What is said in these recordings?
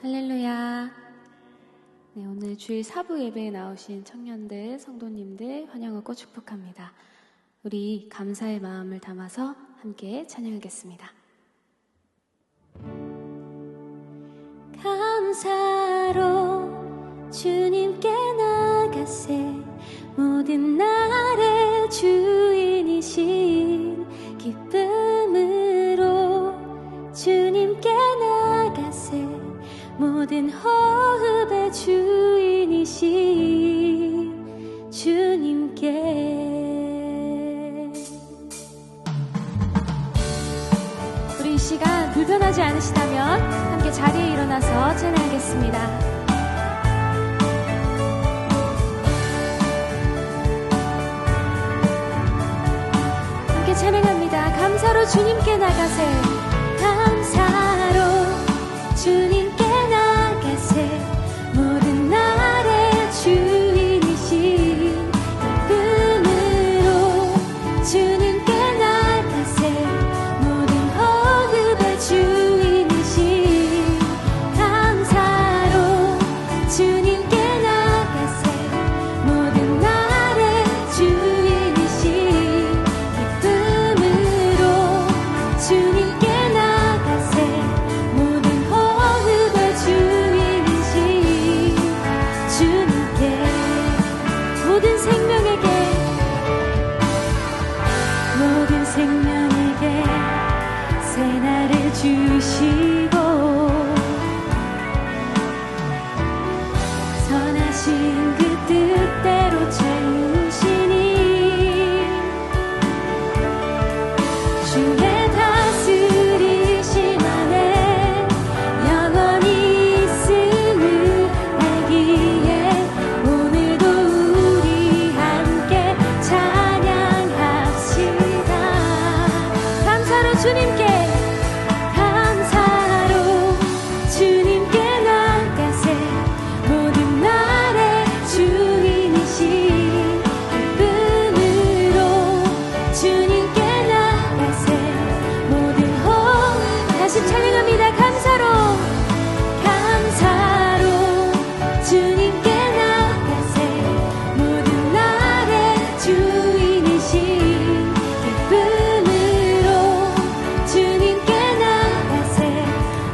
할렐루야. 네, 오늘 주일 4부 예배에 나오신 청년들, 성도님들 환영하고 축복합니다. 우리 감사의 마음을 담아서 함께 찬양하겠습니다. 감사로 주님께 나가세. 모든 날의 주인이신 기쁨으로 주님께 나가세. 모든 호흡의 주인이신 주님께. 우리 이 시간 불편하지 않으시다면 함께 자리에 일어나서 찬양하겠습니다. 함께 찬양합니다. 감사로 주님께 나가세. 감사로 주님께 나가세. 모든 날의 주인이신 기쁨으로 주님께 나가세. 모든 호흡의 주인이신 감사로 주님께 나가세. 모든 날의 주인이신 기쁨으로 주님께 나가세. 모든 호흡의 주인이신 주님께. 모든 생명에게 새 날을 주시고 선하신 그 뜻대로 채우시니 주의 다스리심 안에 영원히 있음을 알기에 오늘도 우리 함께 찬양합시다. 감사로 주님께 나가세. 모든 날의 주인이신 기쁨으로 주님께 나가세. 모든 호흡 다시 찬양합니다. 감사로 주님께 나가세. 모든 날의 주인이신 기쁨으로 주님께 나가세.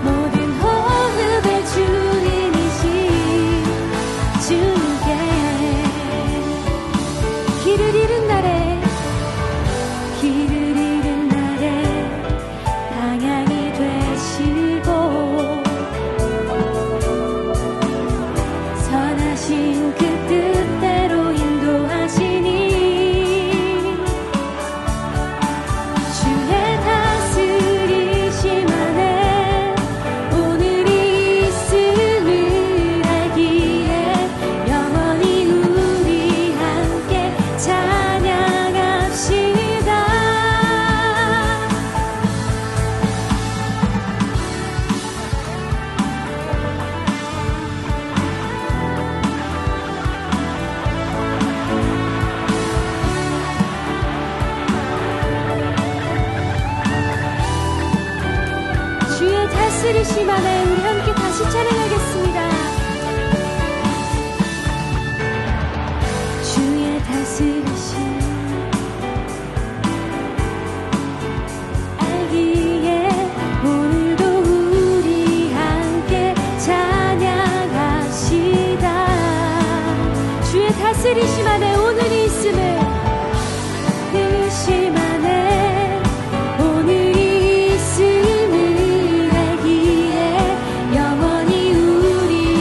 모든 호흡의 주인이신 주님께. 길을 잃은 날에 방향이 되시고 선하신 그 뜻대로 인도하시니 주의 다스리심 안에 오늘이 있음을 알기에 영원히 우리 함께 찬양합시다. 주의 다스리심 안에 우리 함께 다시 찬양하겠습니다. 주의 다스리심 알기에 오늘도 우리 함께 찬양합시다. 주의 다스리심 안에 오늘이 있음을 다스리심 안에 오늘이 있음을 알기에 영원히 우리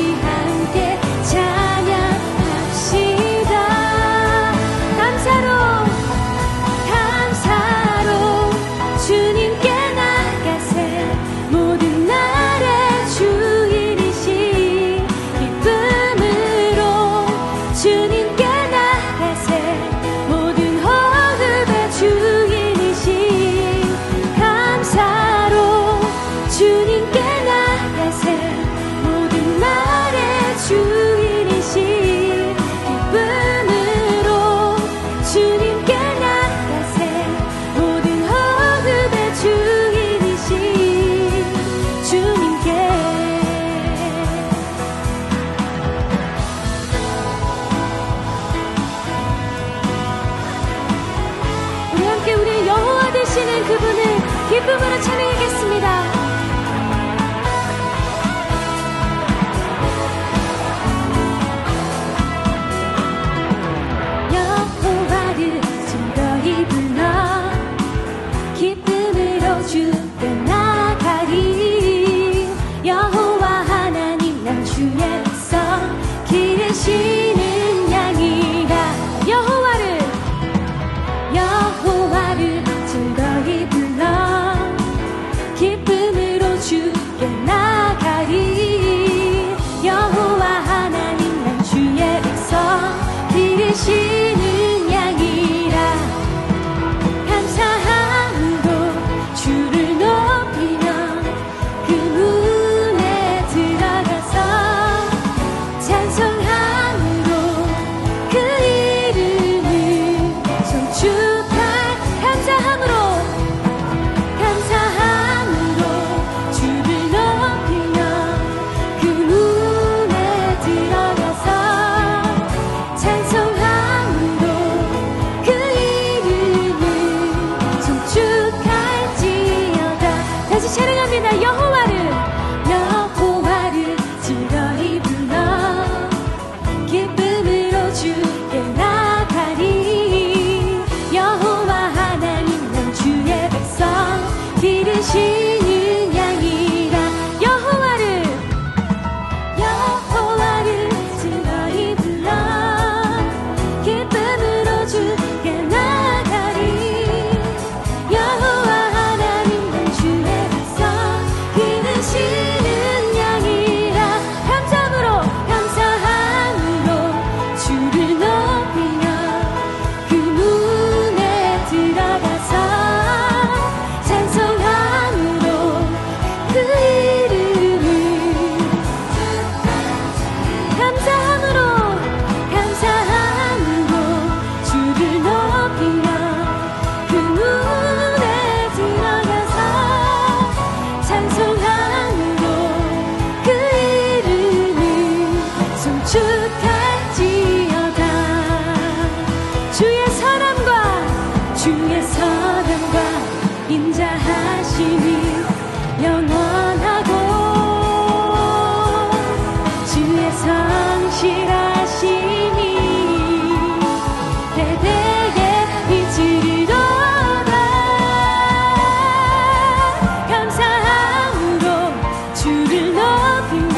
주를 높이며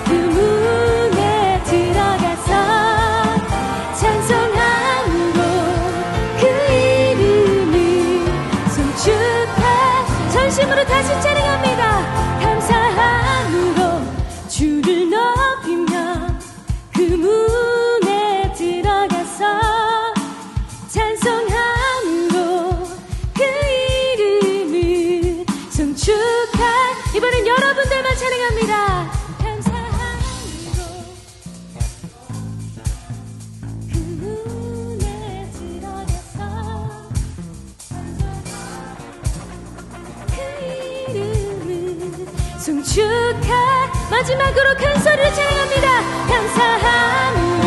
그 문에 들어가서 찬송함으로 그 이름을 송축하 전심으로 다시 찬양합니다. 감사함으로 주를 높이며 그 문에 들어가서 찬송함으로 그 이름을 송축하 이번엔 여러분들만 찬양합니다. 감사함으로 그 문에 들어가서 그 이름을 송축하 마지막으로 큰 소리로 찬양합니다. 감사함으로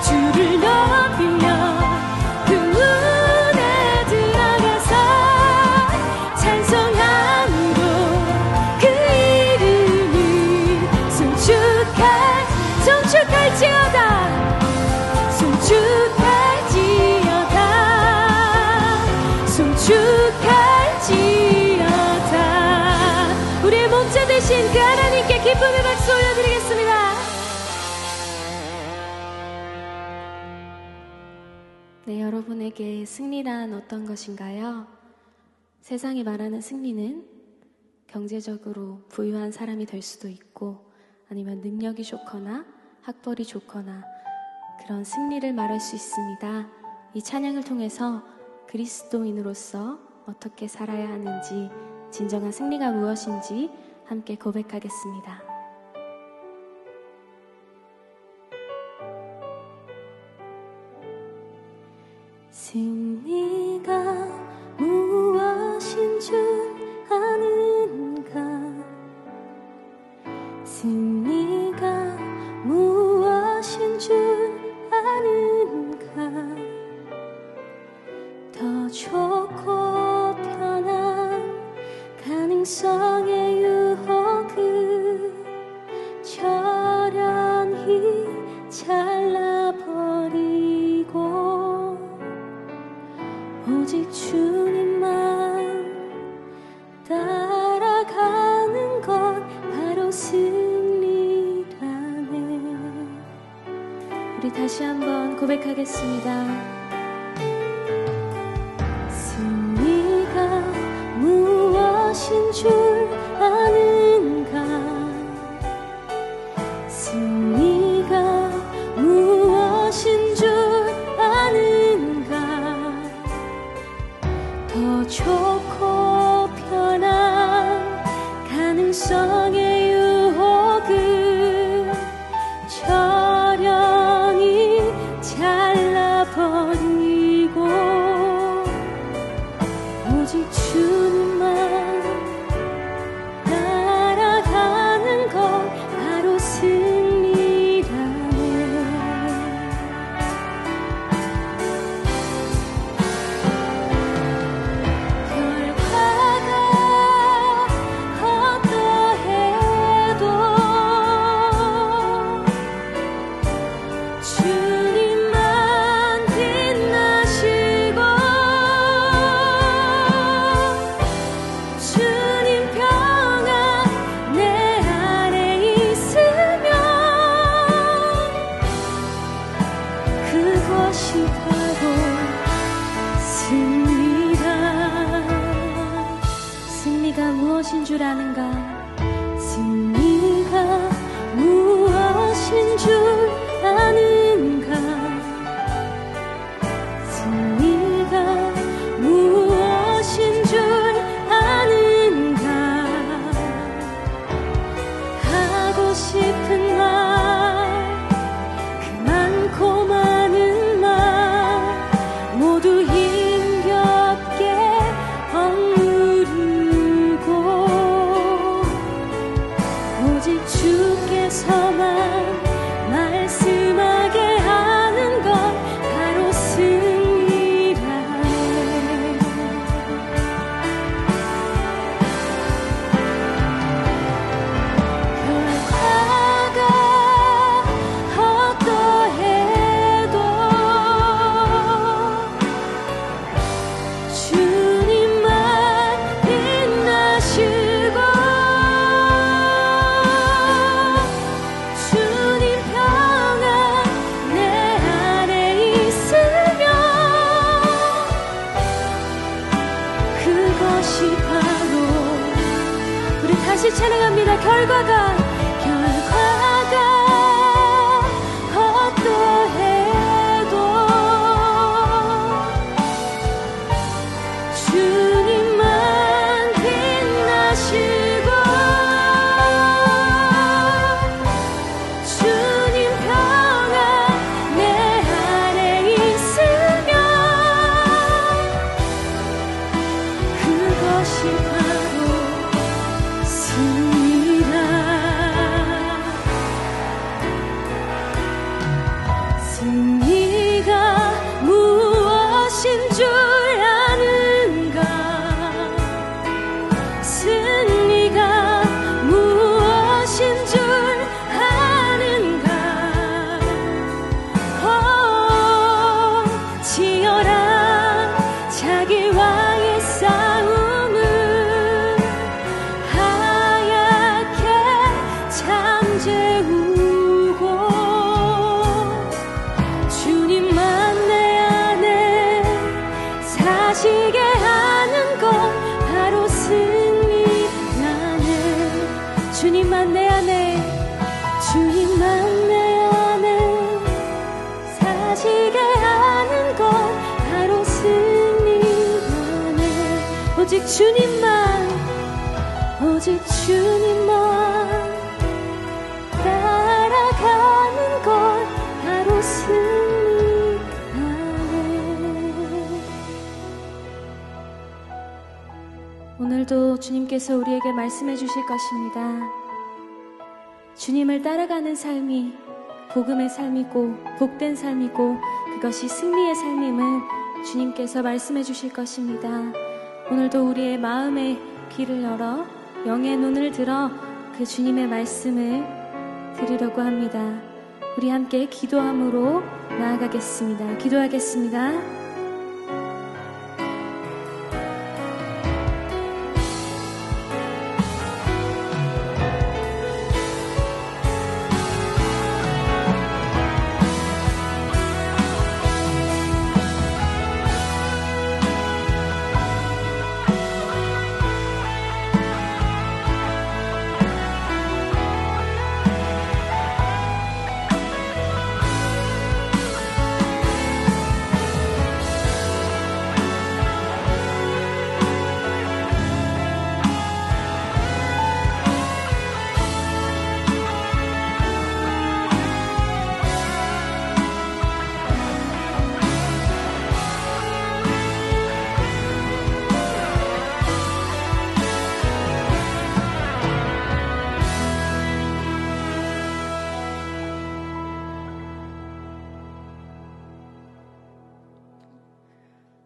주를 높이며 그 문에 들어가서 찬송함으로 그 이름을 송축할지어다 송축할지어다 우리의 목자 되신 그 하나님께 기쁨의 박수 올려드리겠습니다. 네, 여러분에게 승리란 어떤 것인가요? 세상이 말하는 승리는 경제적으로 부유한 사람이 될 수도 있고 아니면 능력이 좋거나 학벌이 좋거나 그런 승리를 말할 수 있습니다. 이 찬양을 통해서 그리스도인으로서 어떻게 살아야 하는지, 진정한 승리가 무엇인지 함께 고백하겠습니다. 승리가 무엇인 줄 아는가? 승리가 무엇인 줄 아는가? 더 좋고 편한 가능성의 유혹을 저련히 잘라버리고 오직 주님만 따라가는 것 바로 승리라네. 우리 다시 한번 고백하겠습니다. 승리가 무엇인 줄 아는가? 승리가 무엇인 줄 아는가? 더 좋고 편한 가능성의 유혹을 저련히 잘라버리고 오직 주님만 따라가는 것 바로 승리라네. 결과가 어떠해도 주님만 빛나시고 주님 평안 내 안에 있으면 그것이 바로 승리다. 승리가 무엇인 줄 아는가? 승리가 무엇인 줄 아는가? 승리가 무엇인 줄 아는가? 하고 싶은 말, 그 많고 많은 말 모두 힘겹게 억누르고 오직 주께서만 말씀하게 하는 것 바로 승리라네. 결과가 어떠해도 주님만 빛나시고 가능합니다. 결과가 어떠해도 주님만 빛나시고 주님 평안 내 안에 있으면 그것이 바로 승리다. 승리가 무엇인 줄 아는가? 승리가 무엇인 줄 아는가? 치열한 자기와의 싸움을 하얗게 잠재우고 주님만 내 안에 사시게 하는 것 바로 승리라네. 주님만 내 안에 주님만 내 안에 사시게 하는 것 바로 승리라네. 오직 주님만 따라가는 것 바로 승리라네. 오늘도 주님께서 우리에게 말씀해 주실 것입니다. 주님을 따라가는 삶이 복음의 삶이고 복된 삶이고 그것이 승리의 삶임을 주님께서 말씀해 주실 것입니다. 오늘도 우리의 마음의 귀를 열어 영의 눈을 들어 그 주님의 말씀을 들으려고 합니다. 우리 함께 기도함으로 나아가겠습니다. 기도하겠습니다.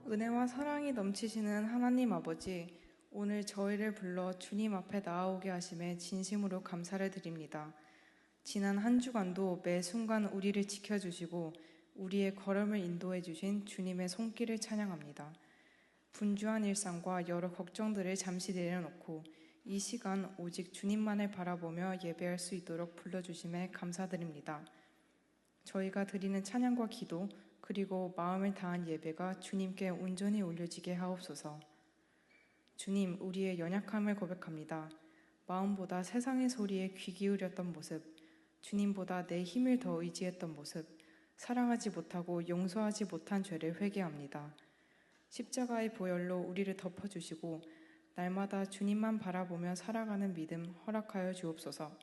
은혜와 사랑이 넘치시는 하나님 아버지, 오늘 저희를 불러 주님 앞에 나아오게 하심에 진심으로 감사를 드립니다. 지난 한 주간도 매 순간 우리를 지켜주시고 우리의 걸음을 인도해 주신 주님의 손길을 찬양합니다. 분주한 일상과 여러 걱정들을 잠시 내려놓고 이 시간 오직 주님만을 바라보며 예배할 수 있도록 불러주심에 감사드립니다. 저희가 드리는 찬양과 기도 그리고 마음을 다한 예배가 주님께 온전히 올려지게 하옵소서. 주님, 우리의 연약함을 고백합니다. 마음보다 세상의 소리에 귀 기울였던 모습, 주님보다 내 힘을 더 의지했던 모습, 사랑하지 못하고 용서하지 못한 죄를 회개합니다. 십자가의 보혈로 우리를 덮어주시고 날마다 주님만 바라보며 살아가는 믿음 허락하여 주옵소서.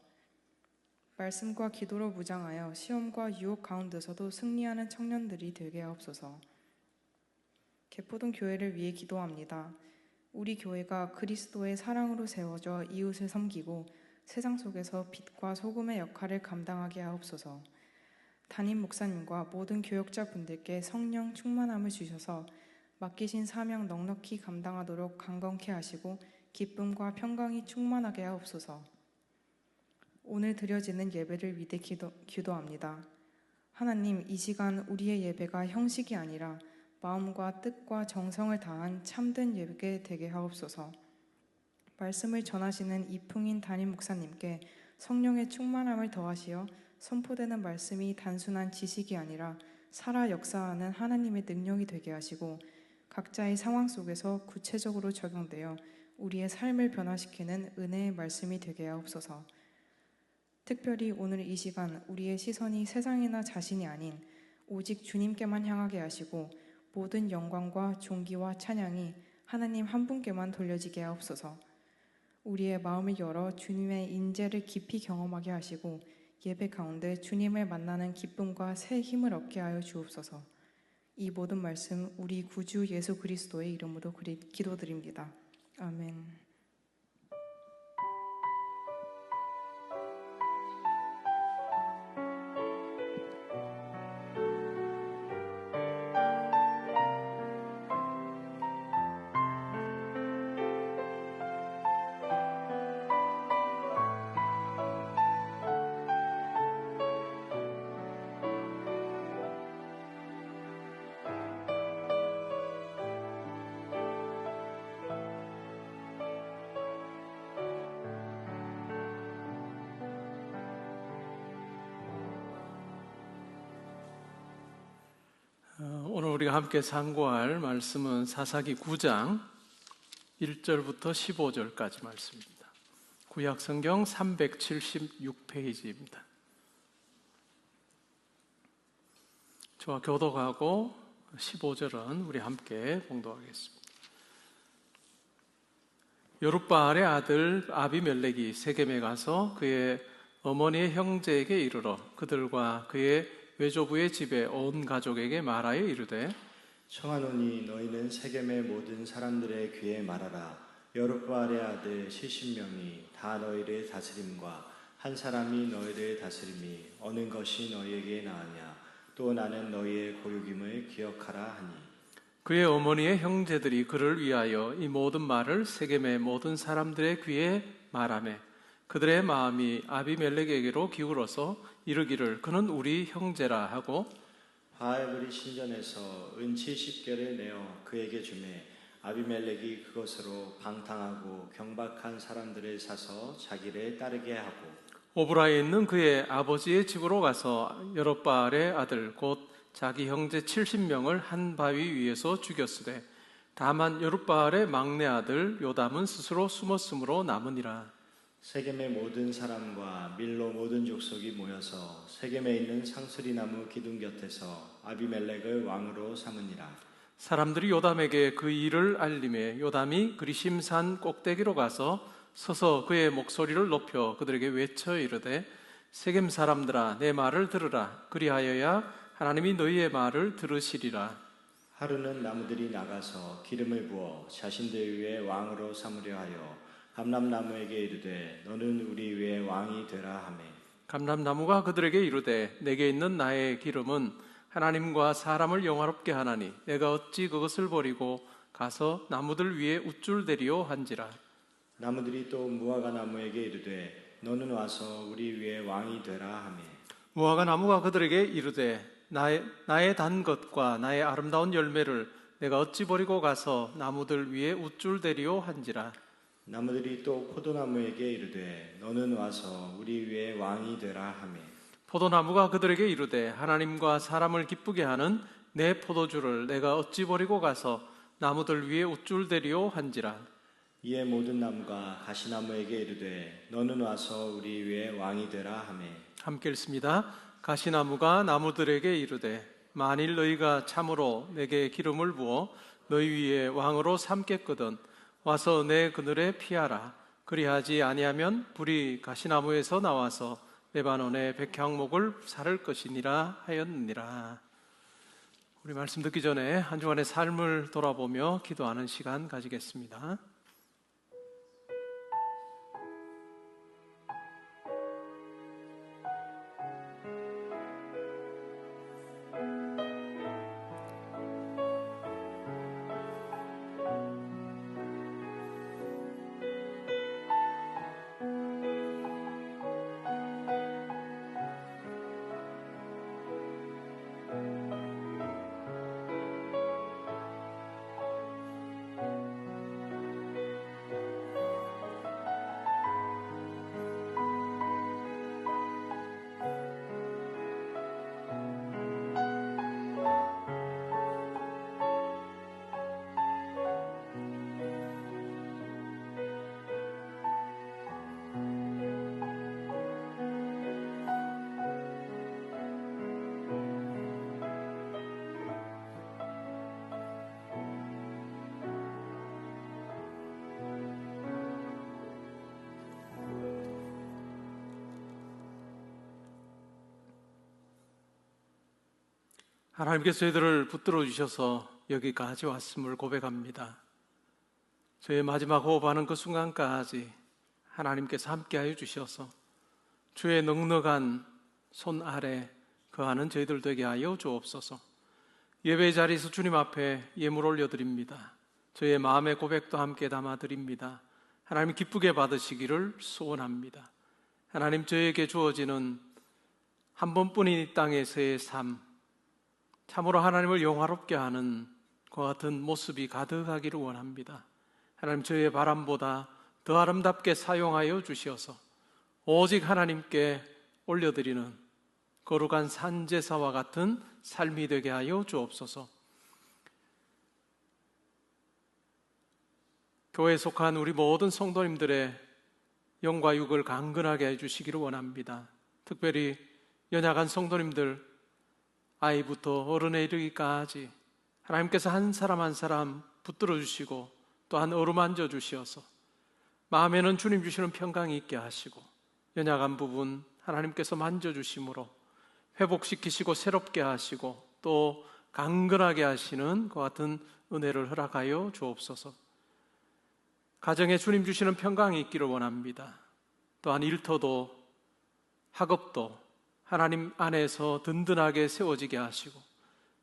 말씀과 기도로 무장하여 시험과 유혹 가운데서도 승리하는 청년들이 되게 하옵소서. 개포동 교회를 위해 기도합니다. 우리 교회가 그리스도의 사랑으로 세워져 이웃을 섬기고 세상 속에서 빛과 소금의 역할을 감당하게 하옵소서. 담임 목사님과 모든 교역자분들께 성령 충만함을 주셔서 맡기신 사명 넉넉히 감당하도록 강건케 하시고 기쁨과 평강이 충만하게 하옵소서. 오늘 드려지는 예배를 위해 기도합니다. 하나님, 이 시간 우리의 예배가 형식이 아니라 마음과 뜻과 정성을 다한 참된 예배 되게 하옵소서. 말씀을 전하시는 이풍인 담임 목사님께 성령의 충만함을 더하시어 선포되는 말씀이 단순한 지식이 아니라 살아 역사하는 하나님의 능력이 되게 하시고 각자의 상황 속에서 구체적으로 적용되어 우리의 삶을 변화시키는 은혜의 말씀이 되게 하옵소서. 특별히 오늘 이 시간 우리의 시선이 세상이나 자신이 아닌 오직 주님께만 향하게 하시고 모든 영광과 존귀와 찬양이 하나님 한 분께만 돌려지게 하옵소서. 우리의 마음을 열어 주님의 인재를 깊이 경험하게 하시고 예배 가운데 주님을 만나는 기쁨과 새 힘을 얻게 하여 주옵소서. 이 모든 말씀 우리 구주 예수 그리스도의 이름으로 기도드립니다. 아멘. 오늘 우리가 함께 상고할 말씀은 사사기 9장 1절부터 15절까지 말씀입니다. 구약성경 376페이지입니다. 저와 교독하고 15절은 우리 함께 봉독하겠습니다. 여룻바알의 아들 아비멜렉이 세겜에 가서 그의 어머니의 형제에게 이르러 그들과 그의 외조부의 집에 온 가족에게 말하여 이르되 청하노니 너희는 세겜의 모든 사람들의 귀에 말하라. 여룻바알의 아들 70명이 다 너희를 다스림과 한 사람이 너희를 다스림이 어느 것이 너희에게 나으냐. 또 나는 너희의 고육임을 기억하라 하니. 그의 어머니의 형제들이 그를 위하여 이 모든 말을 세겜의 모든 사람들의 귀에 말하매 그들의 마음이 아비멜렉에게로 기울어서 이르기를 그는 우리 형제라 하고 바알브리 신전에서 은 70개를 내어 그에게 주매 아비멜렉이 그것으로 방탕하고 경박한 사람들을 사서 자기를 따르게 하고 오브라에 있는 그의 아버지의 집으로 가서 여룻바알의 아들 곧 자기 형제 70명을 한 바위 위에서 죽였으되 다만 여룻바알의 막내 아들 요담은 스스로 숨었으므로 남으니라. 세겜의 모든 사람과 밀로 모든 족속이 모여서 세겜에 있는 상수리 나무 기둥 곁에서 아비멜렉을 왕으로 삼으니라. 사람들이 요담에게 그 일을 알림해 요담이 그리심산 꼭대기로 가서 서서 그의 목소리를 높여 그들에게 외쳐 이르되 세겜 사람들아 내 말을 들으라. 그리하여야 하나님이 너희의 말을 들으시리라. 하루는 나무들이 나가서 기름을 부어 자신들 위에 왕으로 삼으려 하여 감람나무에게 이르되 너는 우리 위에 왕이 되라 하매 감람나무가 그들에게 이르되 내게 있는 나의 기름은 하나님과 사람을 영화롭게 하나니 내가 어찌 그것을 버리고 가서 나무들 위에 우쭐대리오 한지라. 나무들이 또 무화과 나무에게 이르되 너는 와서 우리 위에 왕이 되라 하매 무화과 나무가 그들에게 이르되 나의 단 것과 나의 아름다운 열매를 내가 어찌 버리고 가서 나무들 위에 우쭐대리오 한지라. 나무들이 또 포도나무에게 이르되 너는 와서 우리 위에 왕이 되라 하매 포도나무가 그들에게 이르되 하나님과 사람을 기쁘게 하는 내 포도주를 내가 어찌 버리고 가서 나무들 위에 우쭐대리오 한지라. 이에 모든 나무가 가시나무에게 이르되 너는 와서 우리 위에 왕이 되라 하매 함께 읽습니다. 가시나무가 나무들에게 이르되 만일 너희가 참으로 내게 기름을 부어 너희 위에 왕으로 삼겠거든 와서 내 그늘에 피하라. 그리하지 아니하면 불이 가시나무에서 나와서 레바논의 백향목을 사를 것이니라 하였느니라. 우리 말씀 듣기 전에 한 주간의 삶을 돌아보며 기도하는 시간 가지겠습니다. 하나님께서 저희들을 붙들어 주셔서 여기까지 왔음을 고백합니다. 저의 마지막 호흡하는 그 순간까지 하나님께서 함께하여 주셔서 주의 넉넉한 손 아래 거하는 저희들 되게 하여 주옵소서. 예배의 자리에서 주님 앞에 예물 올려드립니다. 저의 마음의 고백도 함께 담아드립니다. 하나님 기쁘게 받으시기를 소원합니다. 하나님, 저에게 주어지는 한 번뿐인 이 땅에서의 삶, 참으로 하나님을 영화롭게 하는 그와 같은 모습이 가득하기를 원합니다. 하나님, 저의 바람보다 더 아름답게 사용하여 주시어서 오직 하나님께 올려드리는 거룩한 산제사와 같은 삶이 되게 하여 주옵소서. 교회에 속한 우리 모든 성도님들의 영과 육을 강건하게 해주시기를 원합니다. 특별히 연약한 성도님들, 아이부터 어른에 이르기까지 하나님께서 한 사람 한 사람 붙들어 주시고 또한 어루만져 주시어서 마음에는 주님 주시는 평강이 있게 하시고 연약한 부분 하나님께서 만져주심으로 회복시키시고 새롭게 하시고 또 강건하게 하시는 그 같은 은혜를 허락하여 주옵소서. 가정에 주님 주시는 평강이 있기를 원합니다. 또한 일터도 학업도 하나님 안에서 든든하게 세워지게 하시고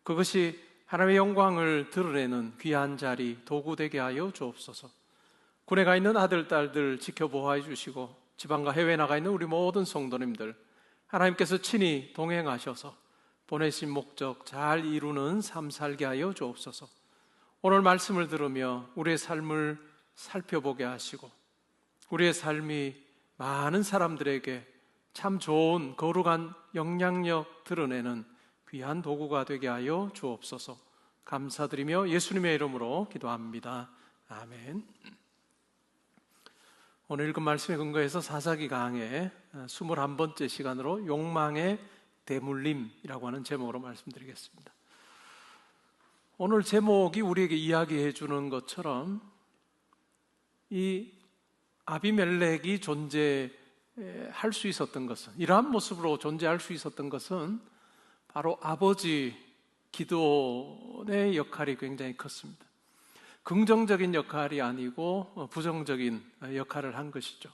그것이 하나님의 영광을 드러내는 귀한 자리, 도구 되게 하여 주옵소서. 군에 가 있는 아들, 딸들 지켜보호해 주시고 지방과 해외에 나가 있는 우리 모든 성도님들 하나님께서 친히 동행하셔서 보내신 목적 잘 이루는 삶 살게 하여 주옵소서. 오늘 말씀을 들으며 우리의 삶을 살펴보게 하시고 우리의 삶이 많은 사람들에게 참 좋은 거룩한 영향력 드러내는 귀한 도구가 되게 하여 주옵소서. 감사드리며 예수님의 이름으로 기도합니다. 아멘. 오늘 읽은 말씀에 근거해서 사사기 강의 21번째 시간으로 욕망의 대물림이라고 하는 제목으로 말씀드리겠습니다. 오늘 제목이 우리에게 이야기해 주는 것처럼 이 아비멜렉이 존재할 수 있었던 것은, 이러한 모습으로 존재할 수 있었던 것은 바로 아버지 기드온의 역할이 굉장히 컸습니다. 긍정적인 역할이 아니고 부정적인 역할을 한 것이죠.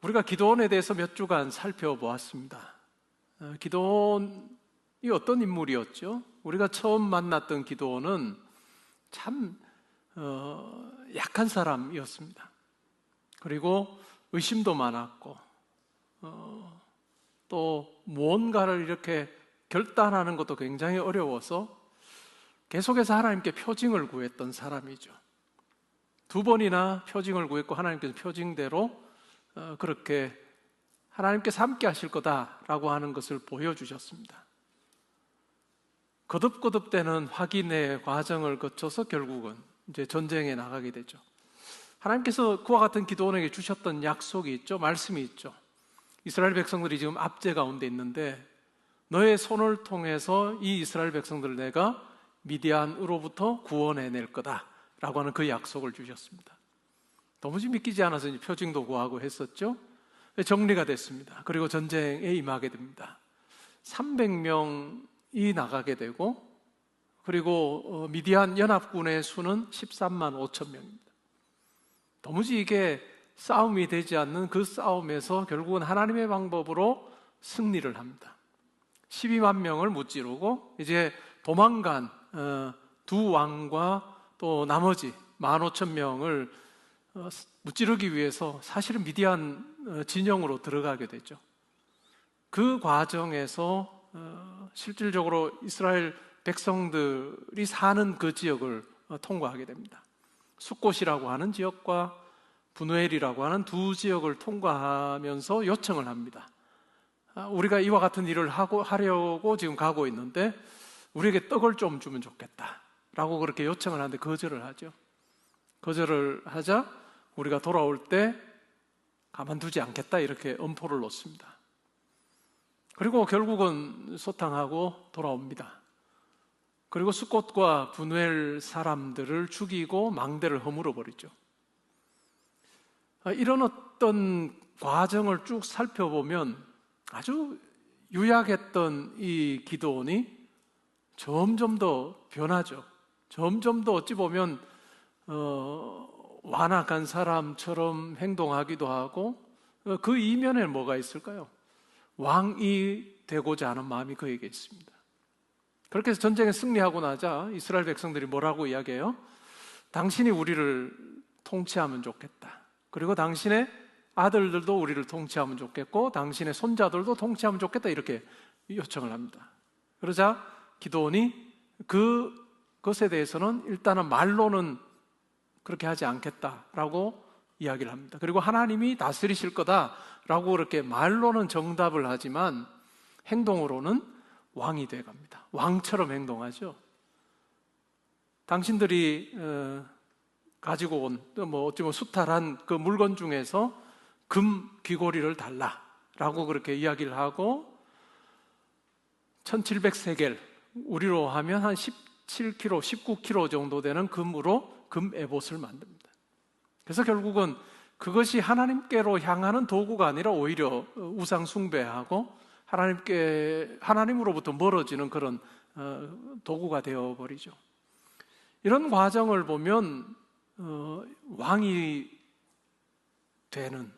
우리가 기드온에 대해서 몇 주간 살펴보았습니다. 기드온이 어떤 인물이었죠? 우리가 처음 만났던 기드온은 참 약한 사람이었습니다. 그리고 의심도 많았고 또 무언가를 이렇게 결단하는 것도 굉장히 어려워서 계속해서 하나님께 표징을 구했던 사람이죠. 2번이나 표징을 구했고 하나님께서 표징대로 그렇게 하나님께서 함께 하실 거다라고 하는 것을 보여주셨습니다. 거듭거듭되는 확인의 과정을 거쳐서 결국은 이제 전쟁에 나가게 되죠. 하나님께서 그와 같은 기드온에게 주셨던 약속이 있죠. 말씀이 있죠. 이스라엘 백성들이 지금 압제 가운데 있는데 너의 손을 통해서 이 이스라엘 백성들을 내가 미디안으로부터 구원해낼 거다라고 하는 그 약속을 주셨습니다. 도무지 믿기지 않아서 이제 표징도 구하고 했었죠. 정리가 됐습니다. 그리고 전쟁에 임하게 됩니다. 300명이 나가게 되고 그리고 미디안 연합군의 수는 13만 5천 명입니다. 도무지 이게 싸움이 되지 않는 그 싸움에서 결국은 하나님의 방법으로 승리를 합니다. 12만 명을 무찌르고 이제 도망간 두 왕과 또 나머지 15,000명을 무찌르기 위해서 사실은 미디안 진영으로 들어가게 되죠. 그 과정에서 실질적으로 이스라엘 백성들이 사는 그 지역을 통과하게 됩니다. 숫곳이라고 하는 지역과 분우엘이라고 하는 두 지역을 통과하면서 요청을 합니다. 우리가 이와 같은 일을 하려고 지금 가고 있는데 우리에게 떡을 좀 주면 좋겠다 라고 그렇게 요청을 하는데 거절을 하죠. 거절을 하자 우리가 돌아올 때 가만두지 않겠다 이렇게 엄포를 놓습니다. 그리고 결국은 소탕하고 돌아옵니다. 그리고 숫곳과 분우엘 사람들을 죽이고 망대를 허물어 버리죠. 이런 어떤 과정을 쭉 살펴보면 아주 유약했던 이 기드온이 점점 더 변하죠. 점점 더 어찌 보면 완악한 사람처럼 행동하기도 하고, 그 이면에 뭐가 있을까요? 왕이 되고자 하는 마음이 그에게 있습니다. 그렇게 해서 전쟁에 승리하고 나자 이스라엘 백성들이 뭐라고 이야기해요? 당신이 우리를 통치하면 좋겠다. 그리고 당신의 아들들도 우리를 통치하면 좋겠고 당신의 손자들도 통치하면 좋겠다, 이렇게 요청을 합니다. 그러자 기드온이 그것에 대해서는 일단은 말로는 그렇게 하지 않겠다라고 이야기를 합니다. 그리고 하나님이 다스리실 거다라고 그렇게 말로는 정답을 하지만 행동으로는 왕이 돼갑니다. 왕처럼 행동하죠. 당신들이 가지고 온 어찌 보면 수탈한 그 물건 중에서 금 귀고리를 달라라고 그렇게 이야기를 하고 1700세겔, 우리로 하면 한 17kg, 19kg 정도 되는 금으로 금 에봇을 만듭니다. 그래서 결국은 그것이 하나님께로 향하는 도구가 아니라 오히려 우상 숭배하고 하나님으로부터 멀어지는 그런 도구가 되어버리죠. 이런 과정을 보면 왕이 되는,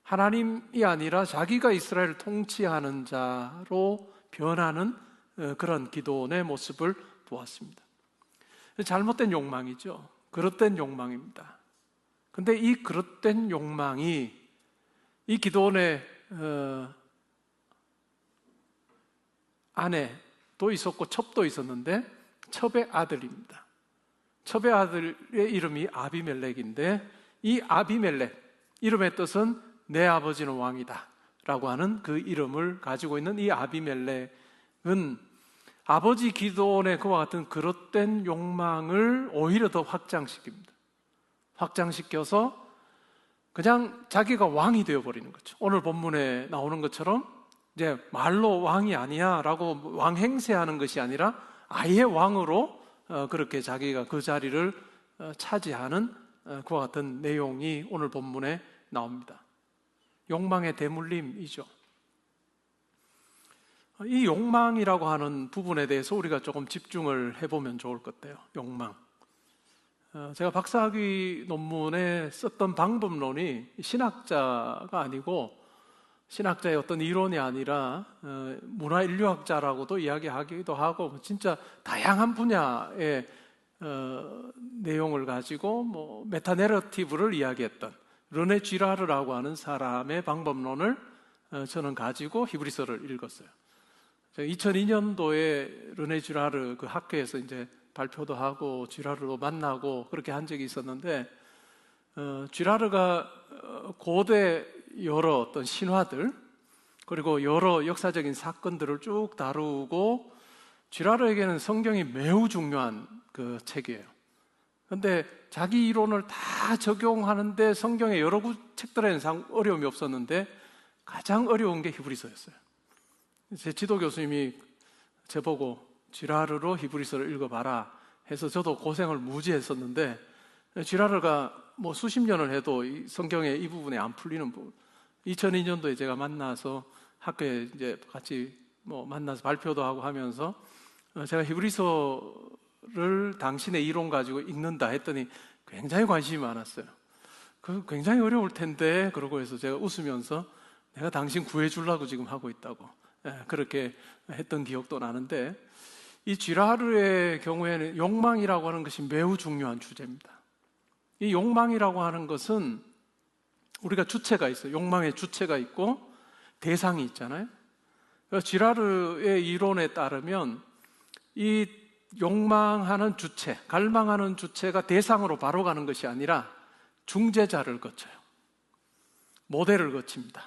하나님이 아니라 자기가 이스라엘을 통치하는 자로 변하는 그런 기드온의 모습을 보았습니다. 잘못된 욕망이죠. 그릇된 욕망입니다. 근데 이 그릇된 욕망이 이 기드온의 아내도 있었고 첩도 있었는데 첩의 아들입니다. 첩의 아들의 이름이 아비멜렉인데, 이 아비멜렉, 이름의 뜻은 내 아버지는 왕이다 라고 하는 그 이름을 가지고 있는 이 아비멜렉은 아버지 기드온의 그와 같은 그릇된 욕망을 오히려 더 확장시킵니다. 확장시켜서 그냥 자기가 왕이 되어버리는 거죠. 오늘 본문에 나오는 것처럼 이제 말로 왕이 아니야 라고 왕 행세하는 것이 아니라 아예 왕으로 그렇게 자기가 그 자리를 차지하는 그와 같은 내용이 오늘 본문에 나옵니다. 욕망의 대물림이죠. 이 욕망이라고 하는 부분에 대해서 우리가 조금 집중을 해보면 좋을 것 같아요. 욕망. 제가 박사학위 논문에 썼던 방법론이 신학자가 아니고, 신학자의 어떤 이론이 아니라 문화인류학자라고도 이야기하기도 하고, 진짜 다양한 분야의 내용을 가지고 메타내러티브를 이야기했던 르네 쥐라르라고 하는 사람의 방법론을 저는 가지고 히브리서를 읽었어요. 2002년도에 르네 쥐라르 그 학회에서 이제 발표도 하고 쥐라르도 만나고 그렇게 한 적이 있었는데, 쥐라르가 고대 여러 어떤 신화들 그리고 여러 역사적인 사건들을 쭉 다루고, 쥐라르에게는 성경이 매우 중요한 그 책이에요. 그런데 자기 이론을 다 적용하는데 성경의 여러 책들에는 어려움이 없었는데 가장 어려운 게 히브리서였어요. 제 지도 교수님이 저보고 쥐라르로 히브리서를 읽어봐라 해서 저도 고생을 무지 했었는데, 쥐라르가 수십 년을 해도 이 성경의 이 부분에 안 풀리는 부분, 2002년도에 제가 만나서 학교에 이제 같이 만나서 발표도 하고 하면서 제가 히브리서를 당신의 이론 가지고 읽는다 했더니 굉장히 관심이 많았어요. 그 굉장히 어려울 텐데, 그러고 해서 제가 웃으면서 내가 당신 구해주려고 지금 하고 있다고 그렇게 했던 기억도 나는데, 이 쥐라르의 경우에는 욕망이라고 하는 것이 매우 중요한 주제입니다. 이 욕망이라고 하는 것은 우리가 주체가 있어요. 욕망의 주체가 있고 대상이 있잖아요. 쥐라르의 이론에 따르면 이 욕망하는 주체, 갈망하는 주체가 대상으로 바로 가는 것이 아니라 중재자를 거쳐요. 모델을 거칩니다.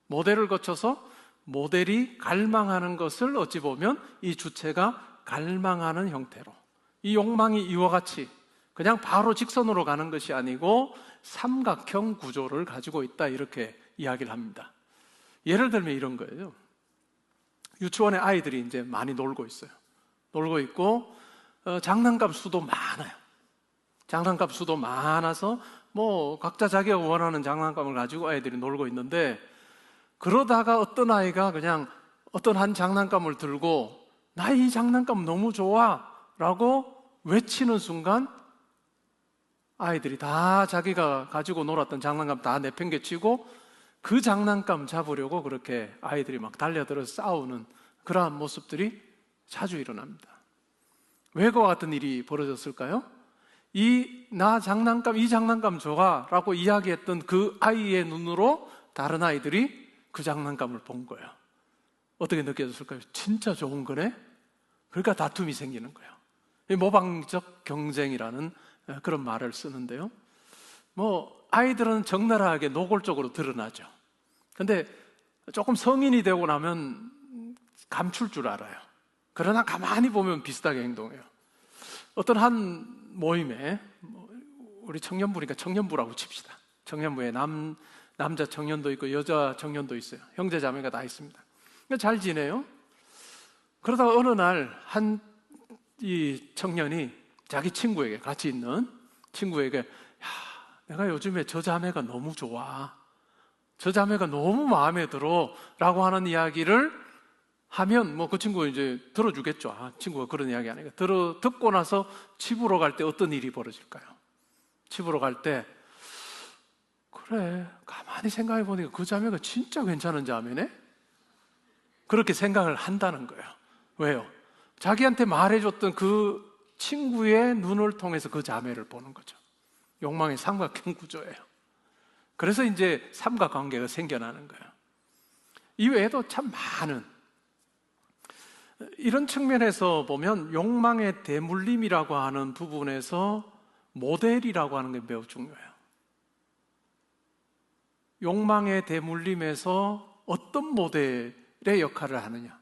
모델을 거쳐서 모델이 갈망하는 것을 어찌 보면 이 주체가 갈망하는 형태로, 이 욕망이 이와 같이 그냥 바로 직선으로 가는 것이 아니고 삼각형 구조를 가지고 있다, 이렇게 이야기를 합니다. 예를 들면 이런 거예요. 유치원에 아이들이 이제 많이 놀고 있어요. 놀고 있고 장난감 수도 많아요. 장난감 수도 많아서 각자 자기가 원하는 장난감을 가지고 아이들이 놀고 있는데, 그러다가 어떤 아이가 그냥 어떤 한 장난감을 들고 나 이 장난감 너무 좋아 라고 외치는 순간 아이들이 다 자기가 가지고 놀았던 장난감 다 내팽개치고 그 장난감 잡으려고 그렇게 아이들이 막 달려들어 싸우는 그러한 모습들이 자주 일어납니다. 왜 그와 같은 일이 벌어졌을까요? 이 장난감 좋아 라고 이야기했던 그 아이의 눈으로 다른 아이들이 그 장난감을 본 거예요. 어떻게 느껴졌을까요? 진짜 좋은 거네? 그러니까 다툼이 생기는 거예요. 모방적 경쟁이라는 그런 말을 쓰는데요. 아이들은 적나라하게 노골적으로 드러나죠. 근데 조금 성인이 되고 나면 감출 줄 알아요. 그러나 가만히 보면 비슷하게 행동해요. 어떤 한 모임에, 우리 청년부니까 청년부라고 칩시다. 청년부에 남자 청년도 있고 여자 청년도 있어요. 형제 자매가 다 있습니다. 잘 지내요. 그러다가 어느 날 이 청년이 자기 친구에게, 같이 있는 친구에게, 야, 내가 요즘에 저 자매가 너무 좋아, 저 자매가 너무 마음에 들어 라고 하는 이야기를 하면 그 친구가 이제 들어주겠죠. 친구가 그런 이야기 하니까. 듣고 나서 집으로 갈 때 어떤 일이 벌어질까요? 집으로 갈 때, 그래, 가만히 생각해 보니까 그 자매가 진짜 괜찮은 자매네? 그렇게 생각을 한다는 거예요. 왜요? 자기한테 말해줬던 그 친구의 눈을 통해서 그 자매를 보는 거죠. 욕망의 삼각형 구조예요. 그래서 이제 삼각관계가 생겨나는 거예요. 이 외에도 참 많은, 이런 측면에서 보면 욕망의 대물림이라고 하는 부분에서 모델이라고 하는 게 매우 중요해요. 욕망의 대물림에서 어떤 모델의 역할을 하느냐.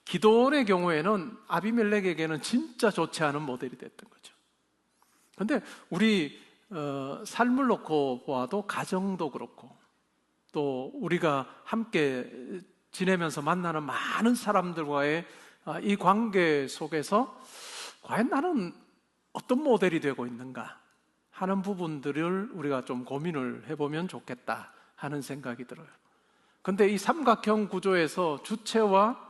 기도원의 경우에는 아비멜렉에게는 진짜 좋지 않은 모델이 됐던 거죠. 그런데 우리 삶을 놓고 보아도 가정도 그렇고 또 우리가 함께 지내면서 만나는 많은 사람들과의 이 관계 속에서 과연 나는 어떤 모델이 되고 있는가 하는 부분들을 우리가 좀 고민을 해보면 좋겠다 하는 생각이 들어요. 그런데 이 삼각형 구조에서 주체와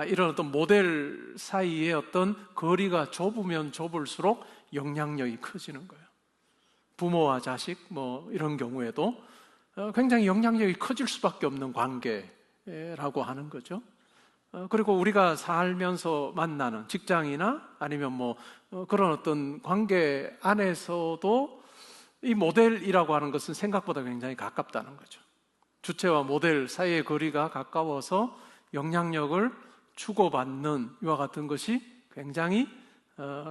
이런 어떤 모델 사이의 어떤 거리가 좁으면 좁을수록 영향력이 커지는 거예요. 부모와 자식 이런 경우에도 굉장히 영향력이 커질 수밖에 없는 관계라고 하는 거죠. 그리고 우리가 살면서 만나는 직장이나 아니면 그런 어떤 관계 안에서도 이 모델이라고 하는 것은 생각보다 굉장히 가깝다는 거죠. 주체와 모델 사이의 거리가 가까워서 영향력을 주고받는 이와 같은 것이 굉장히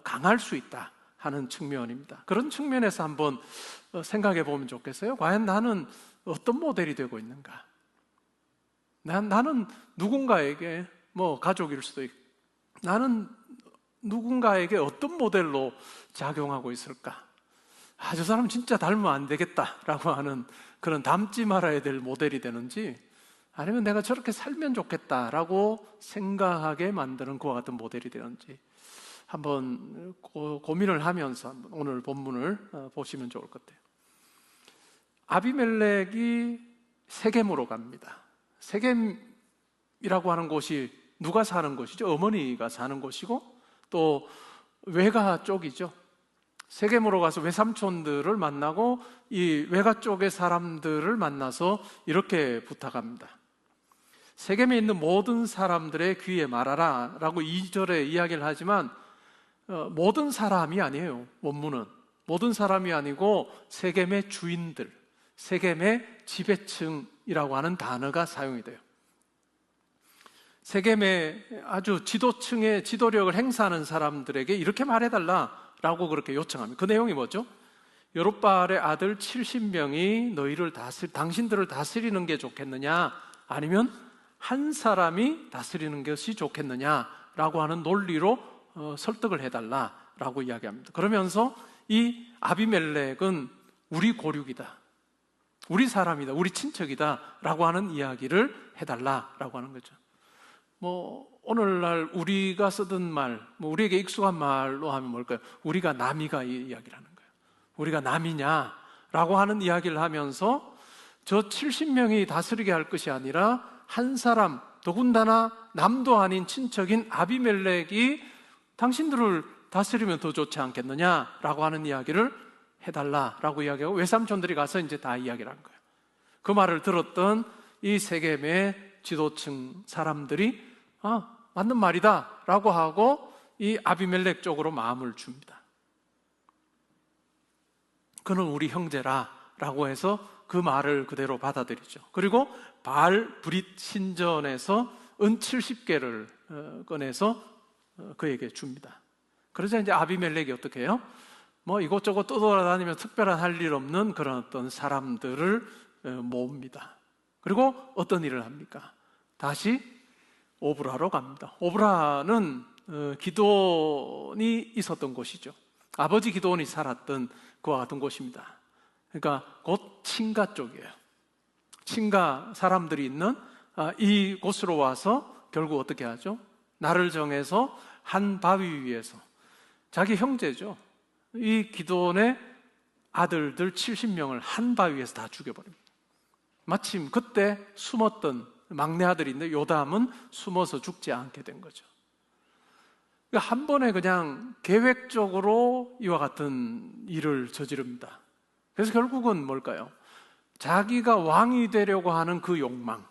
강할 수 있다 하는 측면입니다. 그런 측면에서 한번 생각해 보면 좋겠어요. 과연 나는 어떤 모델이 되고 있는가? 나는 누군가에게 가족일 수도 있고 나는 누군가에게 어떤 모델로 작용하고 있을까? 저 사람 진짜 닮으면 안 되겠다라고 하는 그런 닮지 말아야 될 모델이 되는지, 아니면 내가 저렇게 살면 좋겠다라고 생각하게 만드는 그와 같은 모델이 되는지 한번 고민을 하면서 오늘 본문을 보시면 좋을 것 같아요. 아비멜렉이 세겜으로 갑니다. 세겜이라고 하는 곳이 누가 사는 곳이죠? 어머니가 사는 곳이고 또 외가 쪽이죠. 세겜으로 가서 외삼촌들을 만나고 이 외가 쪽의 사람들을 만나서 이렇게 부탁합니다. 세겜에 있는 모든 사람들의 귀에 말하라 라고 2절에 이야기를 하지만 모든 사람이 아니에요. 원문은 모든 사람이 아니고 세겜의 주인들, 세겜의 지배층이라고 하는 단어가 사용이 돼요. 세겜의 아주 지도층의 지도력을 행사하는 사람들에게 이렇게 말해달라라고 그렇게 요청합니다. 그 내용이 뭐죠? 여룻바알의 아들 70명이 당신들을 다스리는 게 좋겠느냐, 아니면 한 사람이 다스리는 것이 좋겠느냐라고 하는 논리로 설득을 해달라라고 이야기합니다. 그러면서 이 아비멜렉은 우리 고륙이다, 우리 사람이다, 우리 친척이다 라고 하는 이야기를 해달라라고 하는 거죠. 오늘날 우리가 쓰던 말, 우리에게 익숙한 말로 하면 뭘까요? 우리가 남이가 이 이야기를 하는 거예요. 우리가 남이냐라고 하는 이야기를 하면서 저 70명이 다스리게 할 것이 아니라 한 사람, 더군다나 남도 아닌 친척인 아비멜렉이 당신들을 다스리면 더 좋지 않겠느냐라고 하는 이야기를 해달라라고 이야기하고 외삼촌들이 가서 이제 다 이야기를 한 거예요. 그 말을 들었던 이 세겜의 지도층 사람들이 맞는 말이다 라고 하고 이 아비멜렉 쪽으로 마음을 줍니다. 그는 우리 형제라 라고 해서 그 말을 그대로 받아들이죠. 그리고 바알 브릿 신전에서 은 70개를 꺼내서 그에게 줍니다. 그러자 이제 아비멜렉이 어떻게 해요? 뭐 이곳저곳 떠돌아다니며 특별한 할 일 없는 그런 어떤 사람들을 모읍니다. 그리고 어떤 일을 합니까? 다시 오브라로 갑니다. 오브라는 기드온이 있었던 곳이죠. 아버지 기드온이 살았던 그와 같은 곳입니다. 그러니까 곧 친가 쪽이에요. 친가 사람들이 있는 이 곳으로 와서 결국 어떻게 하죠? 날을 정해서 한 바위 위에서 자기 형제죠. 이 기드온의 아들들 70명을 한 바위 위에서 다 죽여버립니다. 마침 그때 숨었던 막내 아들인데 요담은 숨어서 죽지 않게 된 거죠. 한 번에 그냥 계획적으로 이와 같은 일을 저지릅니다. 그래서 결국은 뭘까요? 자기가 왕이 되려고 하는 그 욕망,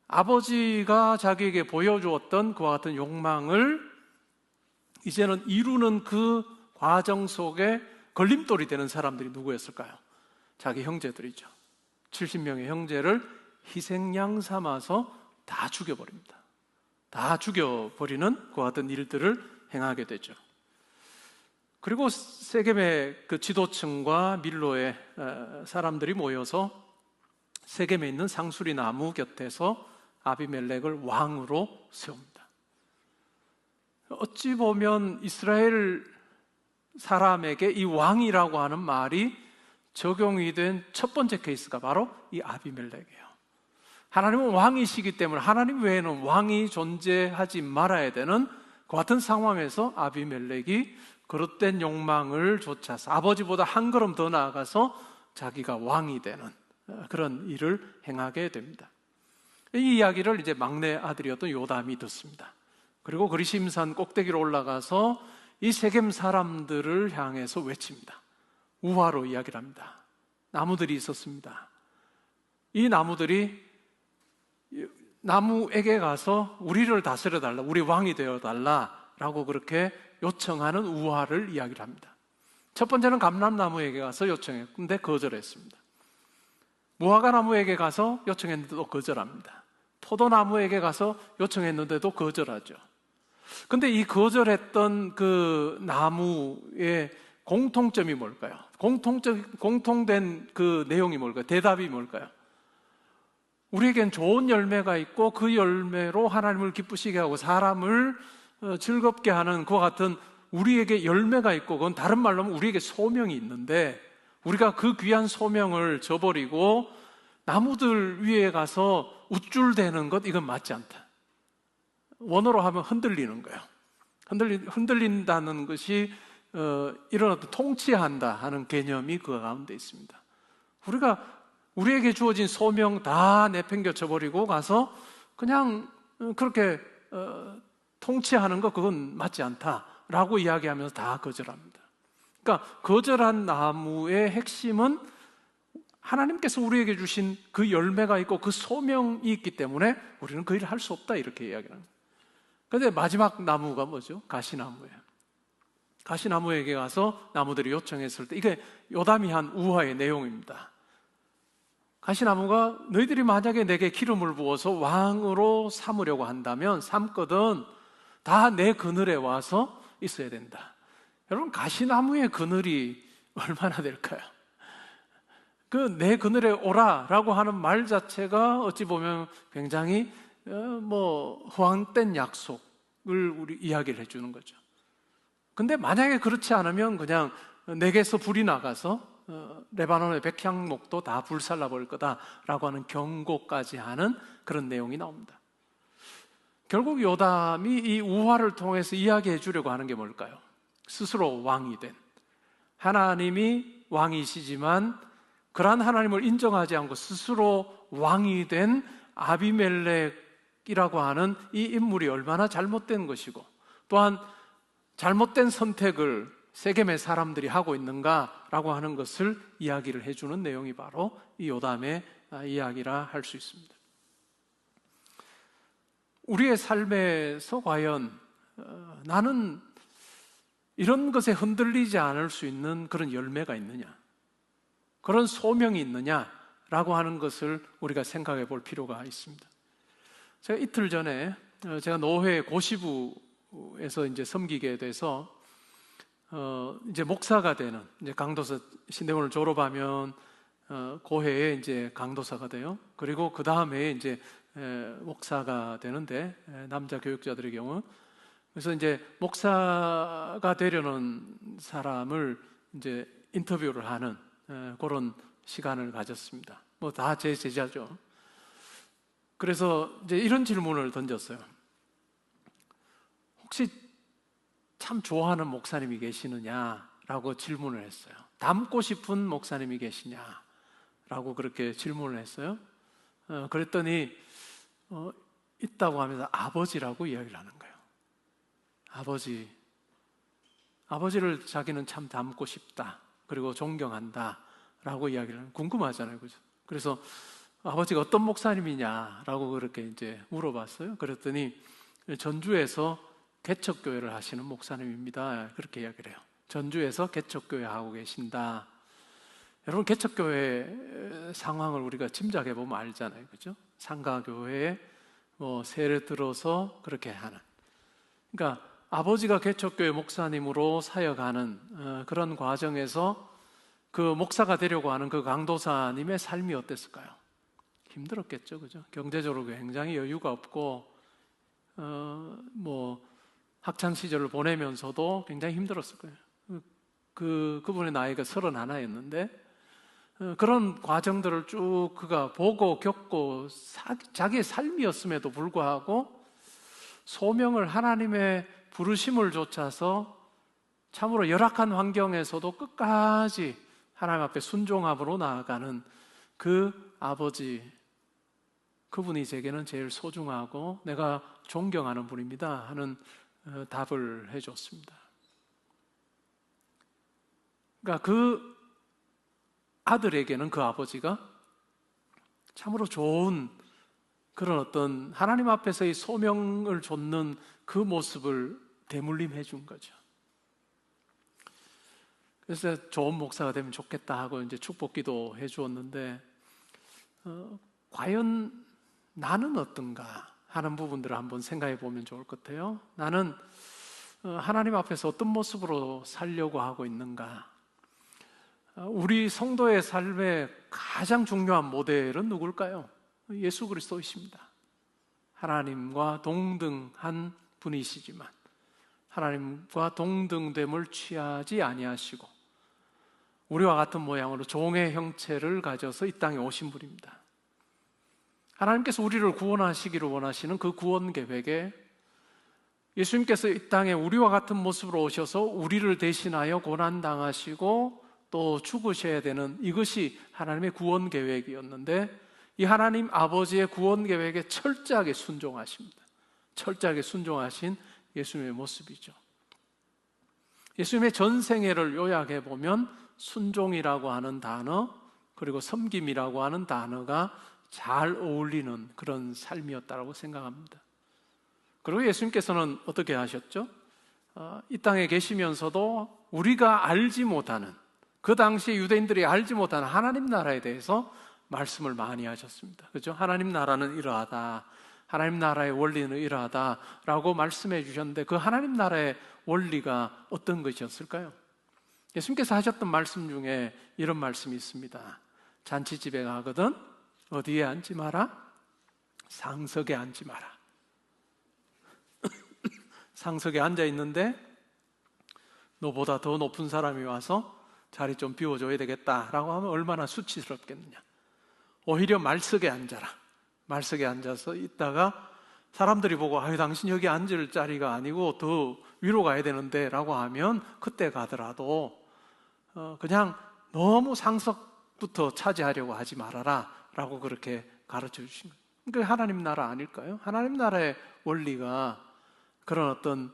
아버지가 자기에게 보여주었던 그와 같은 욕망을 이제는 이루는 그 과정 속에 걸림돌이 되는 사람들이 누구였을까요? 자기 형제들이죠. 70명의 형제를 희생양 삼아서 다 죽여버립니다. 다 죽여버리는 그와 같은 일들을 행하게 되죠. 그리고 세겜의 그 지도층과 밀로의 사람들이 모여서 세겜에 있는 상수리 나무 곁에서 아비멜렉을 왕으로 세웁니다. 어찌 보면 이스라엘 사람에게 이 왕이라고 하는 말이 적용이 된 첫 번째 케이스가 바로 이 아비멜렉이에요. 하나님은 왕이시기 때문에 하나님 외에는 왕이 존재하지 말아야 되는 그 같은 상황에서 아비멜렉이 그릇된 욕망을 좇아서 아버지보다 한 걸음 더 나아가서 자기가 왕이 되는 그런 일을 행하게 됩니다. 이 이야기를 이제 막내 아들이었던 요담이 듣습니다. 그리고 그리심산 꼭대기로 올라가서 이 세겜 사람들을 향해서 외칩니다. 우화로 이야기를 합니다. 나무들이 있었습니다. 이 나무에게 가서 우리를 다스려 달라, 우리 왕이 되어 달라라고 그렇게 요청하는 우화를 이야기를 합니다. 첫 번째는 감람나무에게 가서 요청했는데 거절했습니다. 무화과나무에게 가서 요청했는데도 거절합니다. 포도나무에게 가서 요청했는데도 거절하죠. 근데 이 거절했던 그 나무의 공통점이 뭘까요? 공통된 그 내용이 뭘까요? 대답이 뭘까요? 우리에겐 좋은 열매가 있고 그 열매로 하나님을 기쁘시게 하고 사람을 즐겁게 하는 그와 같은 우리에게 열매가 있고 그건 다른 말로 하면 우리에게 소명이 있는데 우리가 그 귀한 소명을 저버리고 나무들 위에 가서 우쭐대는 것 이건 맞지 않다. 원어로 하면 흔들리는 거예요. 흔들린다는 것이 이런 어떤 통치한다 하는 개념이 그 가운데 있습니다. 우리에게 주어진 소명 다 내팽겨쳐 버리고 가서 그냥 그렇게 통치하는 것 그건 맞지 않다라고 이야기하면서 다 거절합니다. 그러니까 거절한 나무의 핵심은 하나님께서 우리에게 주신 그 열매가 있고 그 소명이 있기 때문에 우리는 그 일을 할 수 없다 이렇게 이야기를 합니다. 그런데 마지막 나무가 뭐죠? 가시나무예요. 가시나무에게 가서 나무들이 요청했을 때 이게 요담이 한 우화의 내용입니다. 가시나무가 너희들이 만약에 내게 기름을 부어서 왕으로 삼으려고 한다면 삼거든 다 내 그늘에 와서 있어야 된다. 여러분 가시나무의 그늘이 얼마나 될까요? 그 내 그늘에 오라라고 하는 말 자체가 어찌 보면 굉장히 허황된 약속을 우리 이야기를 해주는 거죠. 근데 만약에 그렇지 않으면 그냥 내게서 불이 나가서 레바논의 백향목도 다 불살라 버릴 거다라고 하는 경고까지 하는 그런 내용이 나옵니다. 결국 요담이 이 우화를 통해서 이야기해 주려고 하는 게 뭘까요? 스스로 왕이 된 하나님이 왕이시지만 그러한 하나님을 인정하지 않고 스스로 왕이 된 아비멜렉의 melkisedek이라고 하는 이 인물이 얼마나 잘못된 것이고 또한 잘못된 선택을 세겜의 사람들이 하고 있는가라고 하는 것을 이야기를 해주는 내용이 바로 이 요담의 이야기라 할 수 있습니다. 우리의 삶에서 과연 나는 이런 것에 흔들리지 않을 수 있는 그런 열매가 있느냐, 그런 소명이 있느냐라고 하는 것을 우리가 생각해 볼 필요가 있습니다. 제가 이틀 전에 제가 노회 고시부에서 이제 섬기게 돼서 이제 목사가 되는, 이제 강도사 신대원을 졸업하면 고해에 이제 강도사가 돼요. 그리고 그 다음에 이제 목사가 되는데, 남자 교육자들의 경우. 그래서 이제 목사가 되려는 사람을 이제 인터뷰를 하는 그런 시간을 가졌습니다. 뭐 다 제 제자죠. 그래서 이제 이런 질문을 던졌어요. 혹시 참 좋아하는 목사님이 계시느냐라고 질문을 했어요. 닮고 싶은 목사님이 계시냐라고 그렇게 질문을 했어요. 그랬더니 있다고 하면서 아버지라고 이야기를 하는 거예요. 아버지를 자기는 참 닮고 싶다, 그리고 존경한다 라고 이야기를 하는, 궁금하잖아요, 그죠? 그래서 아버지가 어떤 목사님이냐라고 그렇게 이제 물어봤어요. 그랬더니 전주에서 개척교회를 하시는 목사님입니다, 그렇게 이야기를 해요. 전주에서 개척교회 하고 계신다. 여러분, 개척교회 상황을 우리가 짐작해 보면 알잖아요, 그죠? 상가교회에 뭐 세례 들어서 그렇게 하는, 그러니까 아버지가 개척교회 목사님으로 사역하는 그런 과정에서 그 목사가 되려고 하는 그 강도사님의 삶이 어땠을까요? 힘들었겠죠, 그죠? 경제적으로 굉장히 여유가 없고 뭐 학창 시절을 보내면서도 굉장히 힘들었을 거예요. 그분의 나이가 31였는데 그런 과정들을 쭉 그가 보고 겪고 자기의 삶이었음에도 불구하고 소명을, 하나님의 부르심을 좇아서 참으로 열악한 환경에서도 끝까지 하나님 앞에 순종함으로 나아가는 그 아버지, 그분이 제게는 제일 소중하고 내가 존경하는 분입니다 하는 답을 해줬습니다. 그러니까 그 아들에게는 그 아버지가 참으로 좋은 그런 어떤 하나님 앞에서의 소명을 좇는 그 모습을 대물림해 준 거죠. 그래서 좋은 목사가 되면 좋겠다 하고 이제 축복기도 해 주었는데 과연 나는 어떤가 하는 부분들을 한번 생각해 보면 좋을 것 같아요. 나는 하나님 앞에서 어떤 모습으로 살려고 하고 있는가? 우리 성도의 삶의 가장 중요한 모델은 누굴까요? 예수 그리스도이십니다. 하나님과 동등한 분이시지만 하나님과 동등됨을 취하지 아니하시고 우리와 같은 모양으로 종의 형체를 가져서 이 땅에 오신 분입니다. 하나님께서 우리를 구원하시기를 원하시는 그 구원 계획에 예수님께서 이 땅에 우리와 같은 모습으로 오셔서 우리를 대신하여 고난당하시고 또 죽으셔야 되는, 이것이 하나님의 구원 계획이었는데 이 하나님 아버지의 구원 계획에 철저하게 순종하십니다. 철저하게 순종하신 예수님의 모습이죠. 예수님의 전생애를 요약해 보면 순종이라고 하는 단어 그리고 섬김이라고 하는 단어가 잘 어울리는 그런 삶이었다고 생각합니다. 그리고 예수님께서는 어떻게 하셨죠? 이 땅에 계시면서도 우리가 알지 못하는, 그 당시 유대인들이 알지 못하는 하나님 나라에 대해서 말씀을 많이 하셨습니다. 그렇죠? 하나님 나라는 이러하다, 하나님 나라의 원리는 이러하다라고 말씀해 주셨는데 그 하나님 나라의 원리가 어떤 것이었을까요? 예수님께서 하셨던 말씀 중에 이런 말씀이 있습니다. 잔치집에 가거든 어디에 앉지 마라? 상석에 앉지 마라. 상석에 앉아 있는데 너보다 더 높은 사람이 와서 자리 좀 비워줘야 되겠다라고 하면 얼마나 수치스럽겠느냐. 오히려 말석에 앉아라. 말석에 앉아서 있다가 사람들이 보고 아유 당신 여기 앉을 자리가 아니고 더 위로 가야 되는데 라고 하면 그때 가더라도 그냥 너무 상석부터 차지하려고 하지 말아라 라고 그렇게 가르쳐 주신 거예요. 그게 하나님 나라 아닐까요? 하나님 나라의 원리가 그런 어떤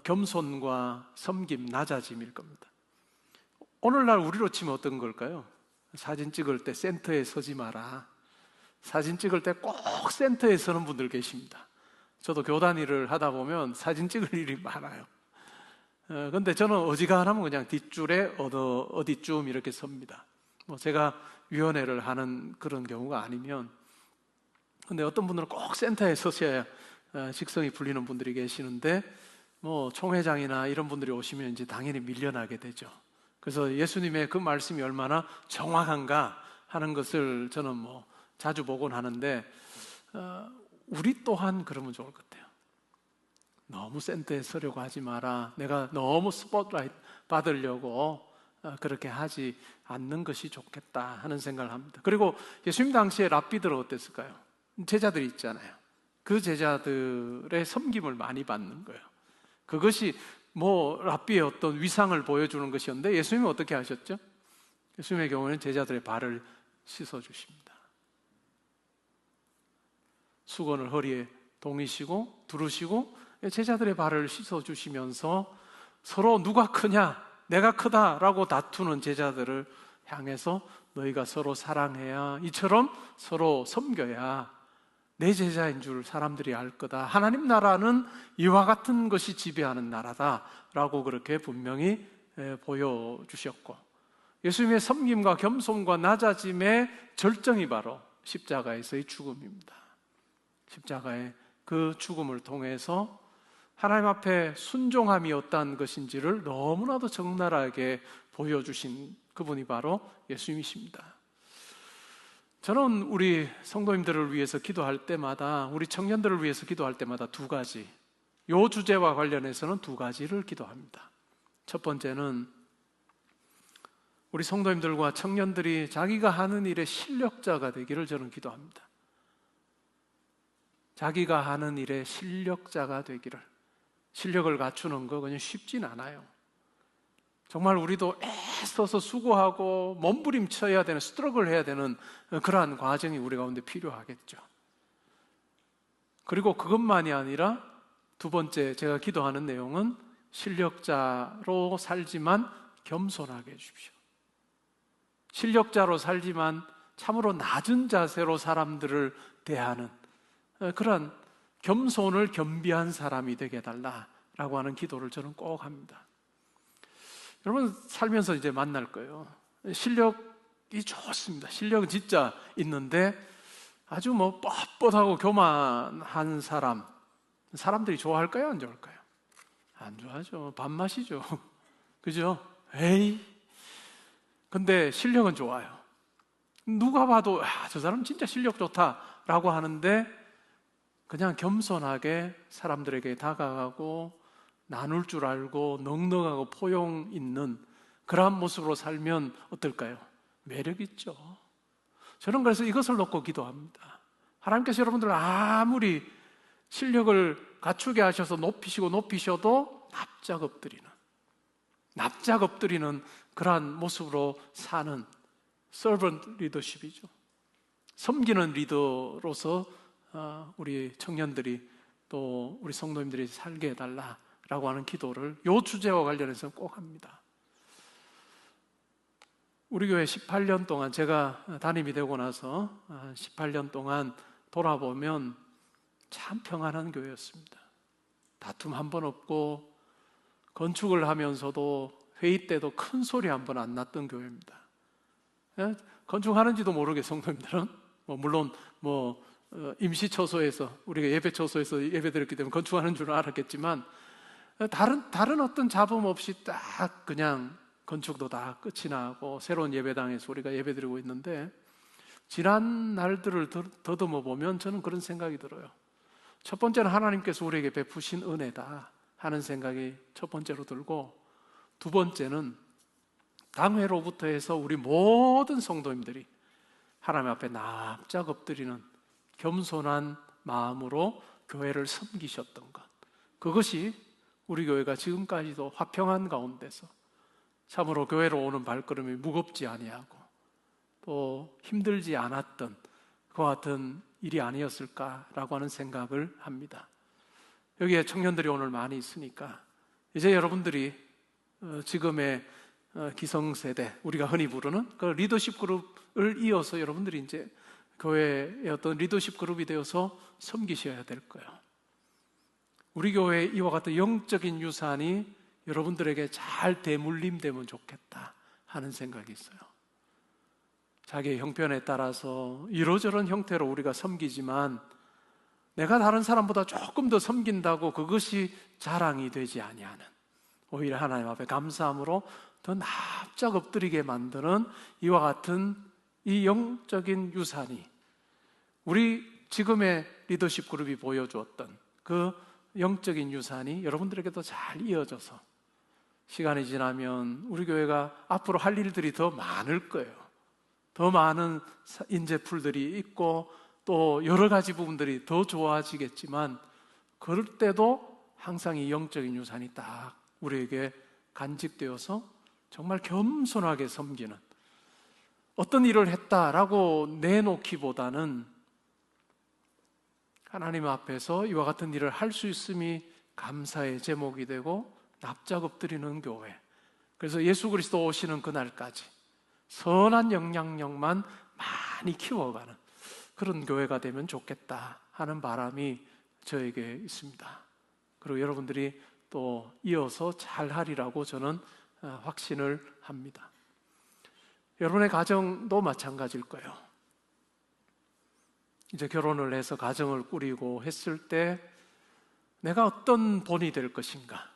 겸손과 섬김, 낮아짐일 겁니다. 오늘날 우리로 치면 어떤 걸까요? 사진 찍을 때 센터에 서지 마라. 사진 찍을 때 꼭 센터에 서는 분들 계십니다. 저도 교단 일을 하다 보면 사진 찍을 일이 많아요. 근데 저는 어지간하면 그냥 뒷줄에 어디쯤 이렇게 섭니다. 제가 위원회를 하는 그런 경우가 아니면. 근데 어떤 분들은 꼭 센터에 서셔야 직성이 풀리는 분들이 계시는데, 총회장이나 이런 분들이 오시면 이제 당연히 밀려나게 되죠. 그래서 예수님의 그 말씀이 얼마나 정확한가 하는 것을 저는 자주 보곤 하는데, 우리 또한 그러면 좋을 것 같아요. 너무 센터에 서려고 하지 마라. 내가 너무 스포트라이트 받으려고 그렇게 하지 않는 것이 좋겠다 하는 생각을 합니다. 그리고 예수님 당시에 랍비들은 어땠을까요? 제자들이 있잖아요. 그 제자들의 섬김을 많이 받는 거예요. 그것이 랍비의 어떤 위상을 보여주는 것이었는데, 예수님은 어떻게 하셨죠? 예수님의 경우에는 제자들의 발을 씻어주십니다. 수건을 허리에 동이시고 두르시고 제자들의 발을 씻어주시면서 서로 누가 크냐, 내가 크다라고 다투는 제자들을 향해서 너희가 서로 사랑해야, 이처럼 서로 섬겨야 내 제자인 줄 사람들이 알 거다. 하나님 나라는 이와 같은 것이 지배하는 나라다라고 그렇게 분명히 보여주셨고, 예수님의 섬김과 겸손과 낮아짐의 절정이 바로 십자가에서의 죽음입니다. 십자가의 그 죽음을 통해서 하나님 앞에 순종함이 어떠한 것인지를 너무나도 적나라하게 보여주신 그분이 바로 예수님이십니다. 저는 우리 성도님들을 위해서 기도할 때마다, 우리 청년들을 위해서 기도할 때마다 두 가지, 이 주제와 관련해서는 두 가지를 기도합니다. 첫 번째는 우리 성도님들과 청년들이 자기가 하는 일의 실력자가 되기를 저는 기도합니다. 자기가 하는 일의 실력자가 되기를. 실력을 갖추는 거 그냥 쉽진 않아요. 정말 우리도 애써서 수고하고 몸부림쳐야 되는, 스트러글 해야 되는 그러한 과정이 우리 가운데 필요하겠죠. 그리고 그것만이 아니라 두 번째 제가 기도하는 내용은 실력자로 살지만 겸손하게 해주십시오. 실력자로 살지만 참으로 낮은 자세로 사람들을 대하는 그런 겸손을 겸비한 사람이 되게 해달라라고 하는 기도를 저는 꼭 합니다. 여러분 살면서 이제 만날 거예요. 실력이 좋습니다. 실력은 진짜 있는데 아주 뻣뻣하고 교만한 사람들이 좋아할까요? 안 좋아할까요? 안 좋아하죠. 밥맛이죠. 그죠? 에이. 근데 실력은 좋아요. 누가 봐도 저 사람 진짜 실력 좋다라고 하는데, 그냥 겸손하게 사람들에게 다가가고 나눌 줄 알고 넉넉하고 포용 있는 그러한 모습으로 살면 어떨까요? 매력 있죠. 저는 그래서 이것을 놓고 기도합니다. 하나님께서 여러분들 아무리 실력을 갖추게 하셔서 높이셔도 납작 엎드리는 그러한 모습으로 사는 서번트 리더십이죠. 섬기는 리더로서 우리 청년들이 또 우리 성도님들이 살게 해달라라고 하는 기도를 이 주제와 관련해서 꼭 합니다. 우리 교회 18년 동안, 제가 담임이 되고 나서 18년 동안 돌아보면 참 평안한 교회였습니다. 다툼 한 번 없고 건축을 하면서도 회의 때도 큰 소리 한 번 안 났던 교회입니다. 건축하는지도 모르게 성도님들은 물론 임시처소에서 우리가 예배처소에서 예배드렸기 때문에 건축하는 줄은 알았겠지만, 다른 어떤 잡음 없이 딱 그냥 건축도 다 끝이 나고 새로운 예배당에서 우리가 예배드리고 있는데, 지난 날들을 더듬어 보면 저는 그런 생각이 들어요. 첫 번째는 하나님께서 우리에게 베푸신 은혜다 하는 생각이 첫 번째로 들고, 두 번째는 당회로부터 해서 우리 모든 성도님들이 하나님 앞에 납작 엎드리는 겸손한 마음으로 교회를 섬기셨던 것, 그것이 우리 교회가 지금까지도 화평한 가운데서 참으로 교회로 오는 발걸음이 무겁지 아니하고 또 힘들지 않았던 그와 같은 일이 아니었을까라고 하는 생각을 합니다. 여기에 청년들이 오늘 많이 있으니까 이제 여러분들이 지금의 기성세대, 우리가 흔히 부르는 그 리더십 그룹을 이어서 여러분들이 이제 교회의 어떤 리더십 그룹이 되어서 섬기셔야 될 거예요. 우리 교회에 이와 같은 영적인 유산이 여러분들에게 잘 대물림되면 좋겠다 하는 생각이 있어요. 자기의 형편에 따라서 이러저런 형태로 우리가 섬기지만 내가 다른 사람보다 조금 더 섬긴다고 그것이 자랑이 되지 아니하는, 오히려 하나님 앞에 감사함으로 더 납작 엎드리게 만드는 이와 같은 이 영적인 유산이, 우리 지금의 리더십 그룹이 보여주었던 그 영적인 유산이 여러분들에게도 잘 이어져서 시간이 지나면 우리 교회가 앞으로 할 일들이 더 많을 거예요. 더 많은 인재풀들이 있고 또 여러 가지 부분들이 더 좋아지겠지만, 그럴 때도 항상 이 영적인 유산이 딱 우리에게 간직되어서 정말 겸손하게 섬기는, 어떤 일을 했다라고 내놓기보다는 하나님 앞에서 이와 같은 일을 할 수 있음이 감사의 제목이 되고 납작 엎드리는 교회. 그래서 예수 그리스도 오시는 그날까지 선한 영향력만 많이 키워가는 그런 교회가 되면 좋겠다 하는 바람이 저에게 있습니다. 그리고 여러분들이 또 이어서 잘하리라고 저는 확신을 합니다. 여러분의 가정도 마찬가지일 거예요. 이제 결혼을 해서 가정을 꾸리고 했을 때 내가 어떤 본이 될 것인가,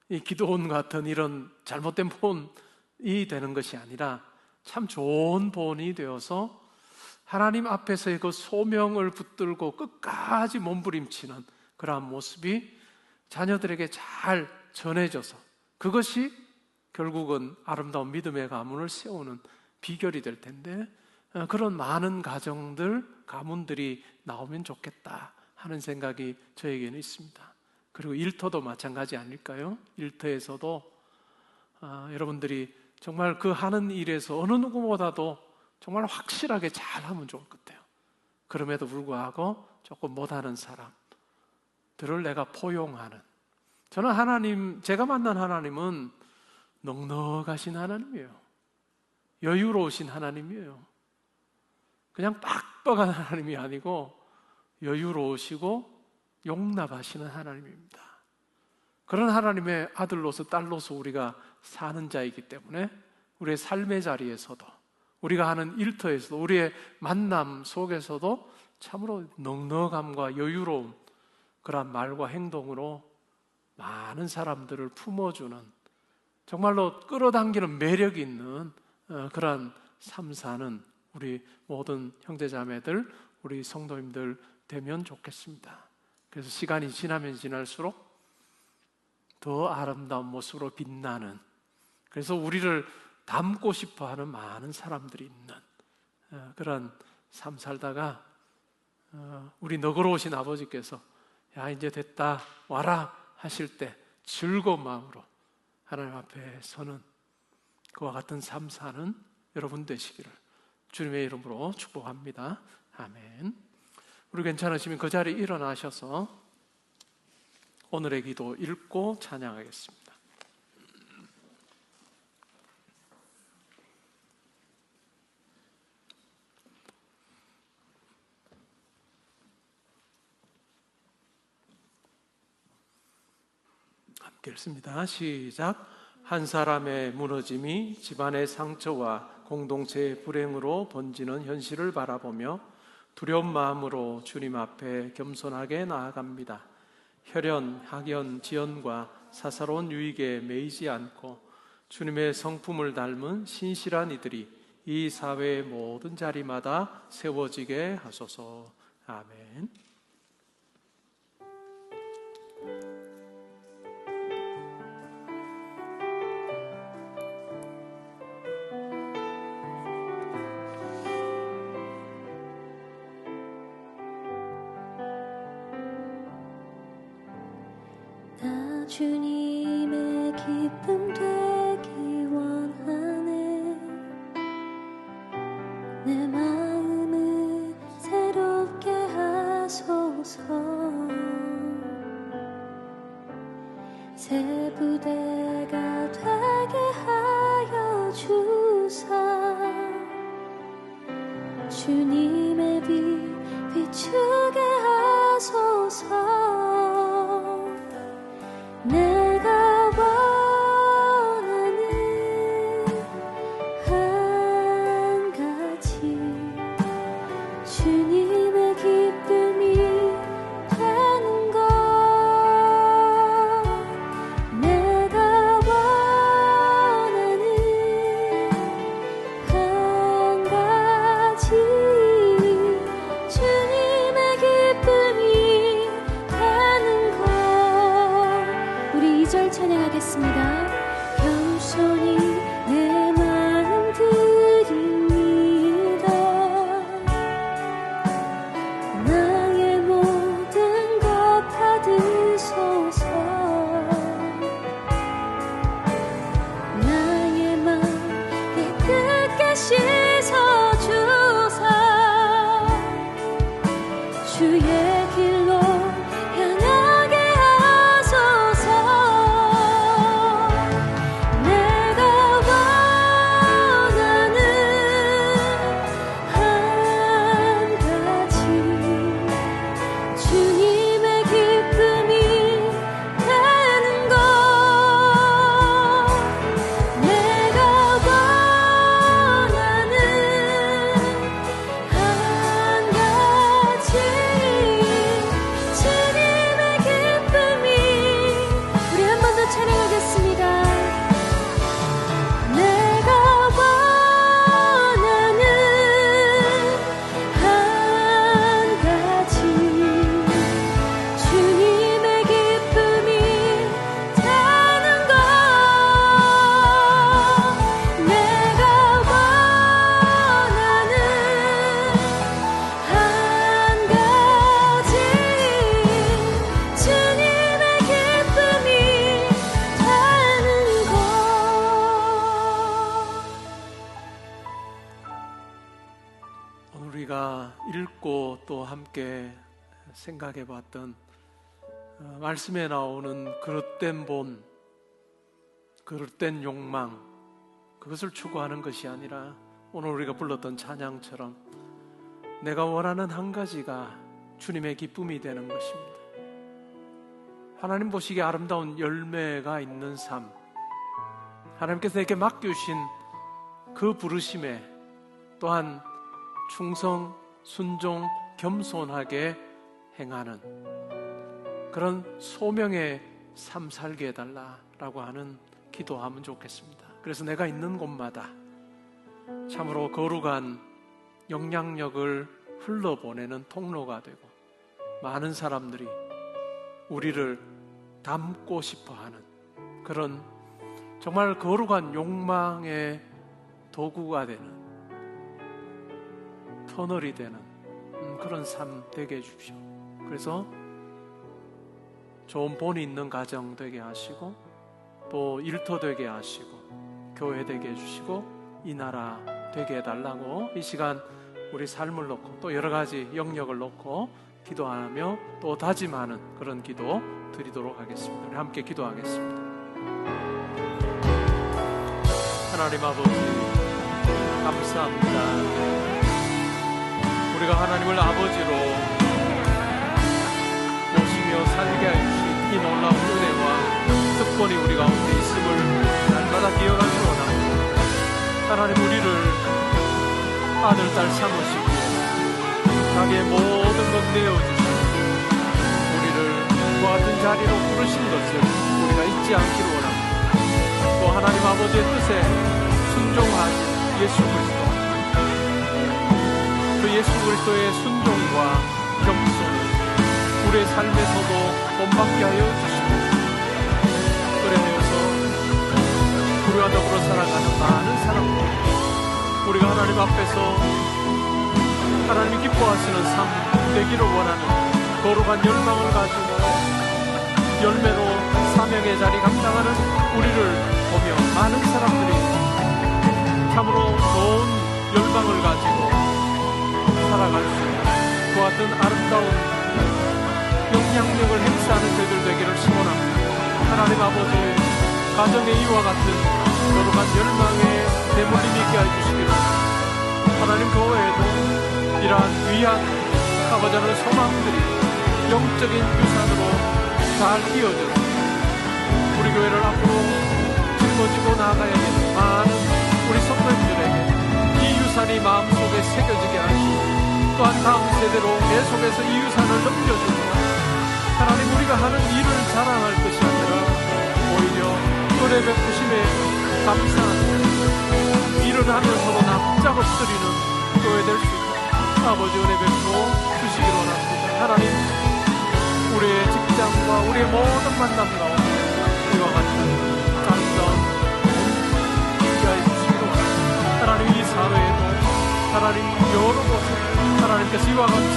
이 기도원 같은 이런 잘못된 본이 되는 것이 아니라 참 좋은 본이 되어서 하나님 앞에서의 그 소명을 붙들고 끝까지 몸부림치는 그러한 모습이 자녀들에게 잘 전해져서 그것이 결국은 아름다운 믿음의 가문을 세우는 비결이 될 텐데, 그런 많은 가정들, 가문들이 나오면 좋겠다 하는 생각이 저에게는 있습니다. 그리고 일터도 마찬가지 아닐까요? 일터에서도 여러분들이 정말 그 하는 일에서 어느 누구보다도 정말 확실하게 잘하면 좋을 것 같아요. 그럼에도 불구하고 조금 못하는 사람들을 내가 포용하는, 저는 제가 만난 하나님은 넉넉하신 하나님이에요. 여유로우신 하나님이에요. 그냥 빡빡한 하나님이 아니고 여유로우시고 용납하시는 하나님입니다. 그런 하나님의 아들로서 딸로서 우리가 사는 자이기 때문에 우리의 삶의 자리에서도, 우리가 하는 일터에서도, 우리의 만남 속에서도 참으로 넉넉함과 여유로움, 그런 말과 행동으로 많은 사람들을 품어주는, 정말로 끌어당기는 매력이 있는 그런 삶 사는 우리 모든 형제자매들, 우리 성도님들 되면 좋겠습니다. 그래서 시간이 지나면 지날수록 더 아름다운 모습으로 빛나는, 그래서 우리를 닮고 싶어하는 많은 사람들이 있는 그런 삶 살다가 우리 너그러우신 아버지께서 야 이제 됐다 와라 하실 때 즐거운 마음으로 하나님 앞에 서는 그와 같은 삶 사는 여러분 되시기를 주님의 이름으로 축복합니다. 아멘. 우리 괜찮으시면 그 자리에 일어나셔서 오늘의 기도 읽고 찬양하겠습니다. 함께 읽습니다. 시작. 한 사람의 무너짐이 집안의 상처와 공동체의 불행으로 번지는 현실을 바라보며 두려운 마음으로 주님 앞에 겸손하게 나아갑니다. 혈연, 학연, 지연과 사사로운 유익에 매이지 않고 주님의 성품을 닮은 신실한 이들이 이 사회의 모든 자리마다 세워지게 하소서. 아멘. 주님의 기쁨 되기 원하네. 내 마음을 새롭게 새 부대가 되게 하여 주사 주님의 빛 비추게 하소서. 내가 원하는 한 가지 주님의 기쁨이 되는 것. 내가 원하는 한 가지 주님의 기쁨이 되는 것. 우리 2절 찬양하겠습니다. 겸손히 내 마음 드립니다. 나의 모든 것 받으소서. 나의 맘 깨끗게 씻어주사 주의 길로 향하게 하소서. 내가 원하는 한 가지 주님의 기쁨이 되는 것. 내가 원하는 한 가지 주님의 기쁨이. 우리 한 번 더 찬양하겠습니다. 내가 원하는 한 가지 주님의 기쁨이 되는 것. 내가 원하는 한 가지 주님의 기쁨이 되는 것. 오늘 우리가 읽고 또 함께 생각해 봤던 말씀에 나오는 그릇된 본, 그릇된 욕망, 그것을 추구하는 것이 아니라 오늘 우리가 불렀던 찬양처럼 내가 원하는 한 가지가 주님의 기쁨이 되는 것입니다. 하나님 보시기에 아름다운 열매가 있는 삶, 하나님께서 내게 맡겨주신 그 부르심에 또한 충성, 순종, 겸손하게 행하는 그런 소명의 삶 살게 해달라라고 하는 기도하면 좋겠습니다. 그래서 내가 있는 곳마다 참으로 거룩한 영향력을 흘러보내는 통로가 되고 많은 사람들이 우리를 닮고 싶어하는 그런 정말 거룩한 욕망의 도구가 되는, 터널이 되는 그런 삶 되게 해주십시오. 그래서 좋은 본이 있는 가정 되게 하시고 또 일터 되게 하시고 교회 되게 해주시고 이 나라 되게 해달라고 이 시간 우리 삶을 놓고 또 여러 가지 영역을 놓고 기도하며 또 다짐하는 그런 기도 드리도록 하겠습니다. 우리 함께 기도하겠습니다. 하나님 아버지 감사합니다. 우리가 하나님을 아버지로 모시며 살게 해주신 이 놀라운 은혜와 특권이 우리 가운데 있음을 날마다 기억하기 원합니다. 하나님 우리를 아들, 딸 삼으시고 자기의 모든 것 내어주시고 우리를 그와 같은 자리로 부르신 것을 우리가 잊지 않기를 원합니다. 또 하나님 아버지의 뜻에 순종하신 예수 그리스도, 그 예수 그리스도의 순종과 겸손을 우리의 삶에서도 본받게 하여 주시고 그래 하여서 우리와 더불어 살아가는 많은 사람들, 우리가 하나님 앞에서 하나님이 기뻐하시는 삶 되기를 원하는 거룩한 열망을 가지고 열매로 사명의 자리 감당하는 우리를 보며 많은 사람들이 참으로 좋은 열망을 가지고 살아갈 수 있는 그 같은 아름다운 영향력을 행사하는 저희들 되기를 소원합니다. 하나님 아버지, 가정의 이와 같은 여러 가지 열망에 대물림이 있게 해주시기를, 하나님 그 외에도 이러한 귀한 아버지 하나님의 소망들이 영적인 유산으로 잘 이어져서 우리 교회를 앞으로 짊어지고 나아가야겠는 많은 우리 성도님들에게 이 유산이 마음속에 새겨지게 하시고, 또한 다음 세대로 계속해서 이 유산을 넘겨주고, 하나님 우리가 하는 일을 자랑할 것이 아니라 오히려 은혜 베푸심에 감사하는 일을 하면서도 납작업 드리는 교회 될 수 있도록 아버지 은혜 베풀어 주시기를 원합니다. 하나님, 우리의 직장과 우리의 모든 만남 가운데 이와 같은 아름다운 함께 해주시기를 원합니다. 하나님, 이 사회에도 하나님 여러 곳에 하나님께서 이와 같이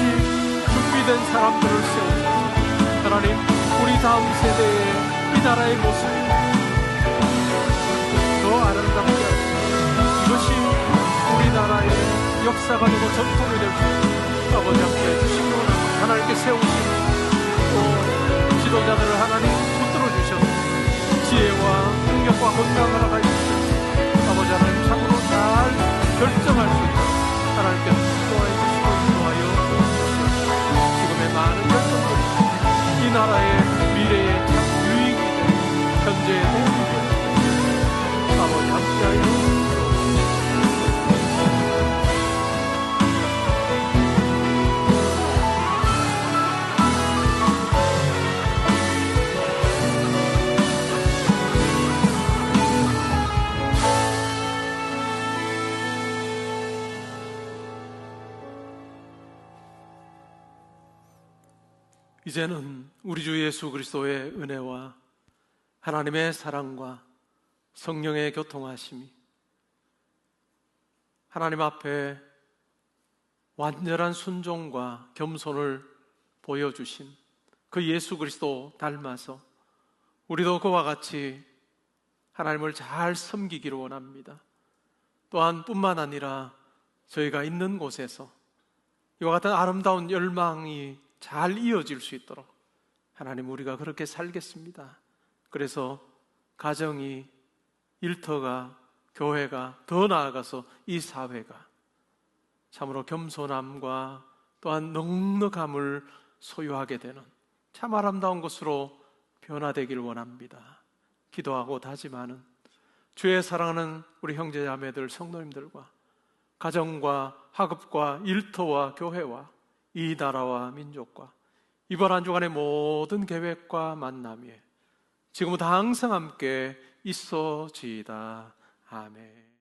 준비된 사람들을 세우셔서 하나님, 우리 다음 세대의 이 나라의 모습이 더 아름답게 하시고, 이것이 우리나라의 역사가 되고 전통이 될 수 있도록 아버지 함께 해주시기 원합니다. 하나님께 세우시는 또 지도자들을 하나님 붙들어 주셔서 지혜와 능력과 건강을 하여 주셔서 아버지 하나님 참으로 잘 결정할 수 있도록 하나님께서 인도하여 주시고 인도하여 주시옵소서. 지금의 많은 결정들이 이 나라의 미래에 참 유익이 되는 현재의 도움이 되는 아버지 함께하여 주시옵소서. 이제는 우리 주 예수 그리스도의 은혜와 하나님의 사랑과 성령의 교통하심이 하나님 앞에 완전한 순종과 겸손을 보여주신 그 예수 그리스도 닮아서 우리도 그와 같이 하나님을 잘 섬기기를 원합니다. 또한 뿐만 아니라 저희가 있는 곳에서 이와 같은 아름다운 열망이 잘 이어질 수 있도록 하나님, 우리가 그렇게 살겠습니다. 그래서 가정이, 일터가, 교회가, 더 나아가서 이 사회가 참으로 겸손함과 또한 넉넉함을 소유하게 되는 참 아름다운 것으로 변화되길 원합니다. 기도하고 다짐하는 주의 사랑하는 우리 형제자매들, 성도님들과 가정과 학업과 일터와 교회와 이 나라와 민족과 이번 한 주간의 모든 계획과 만남에 지금부터 항상 함께 있어지이다. 아멘.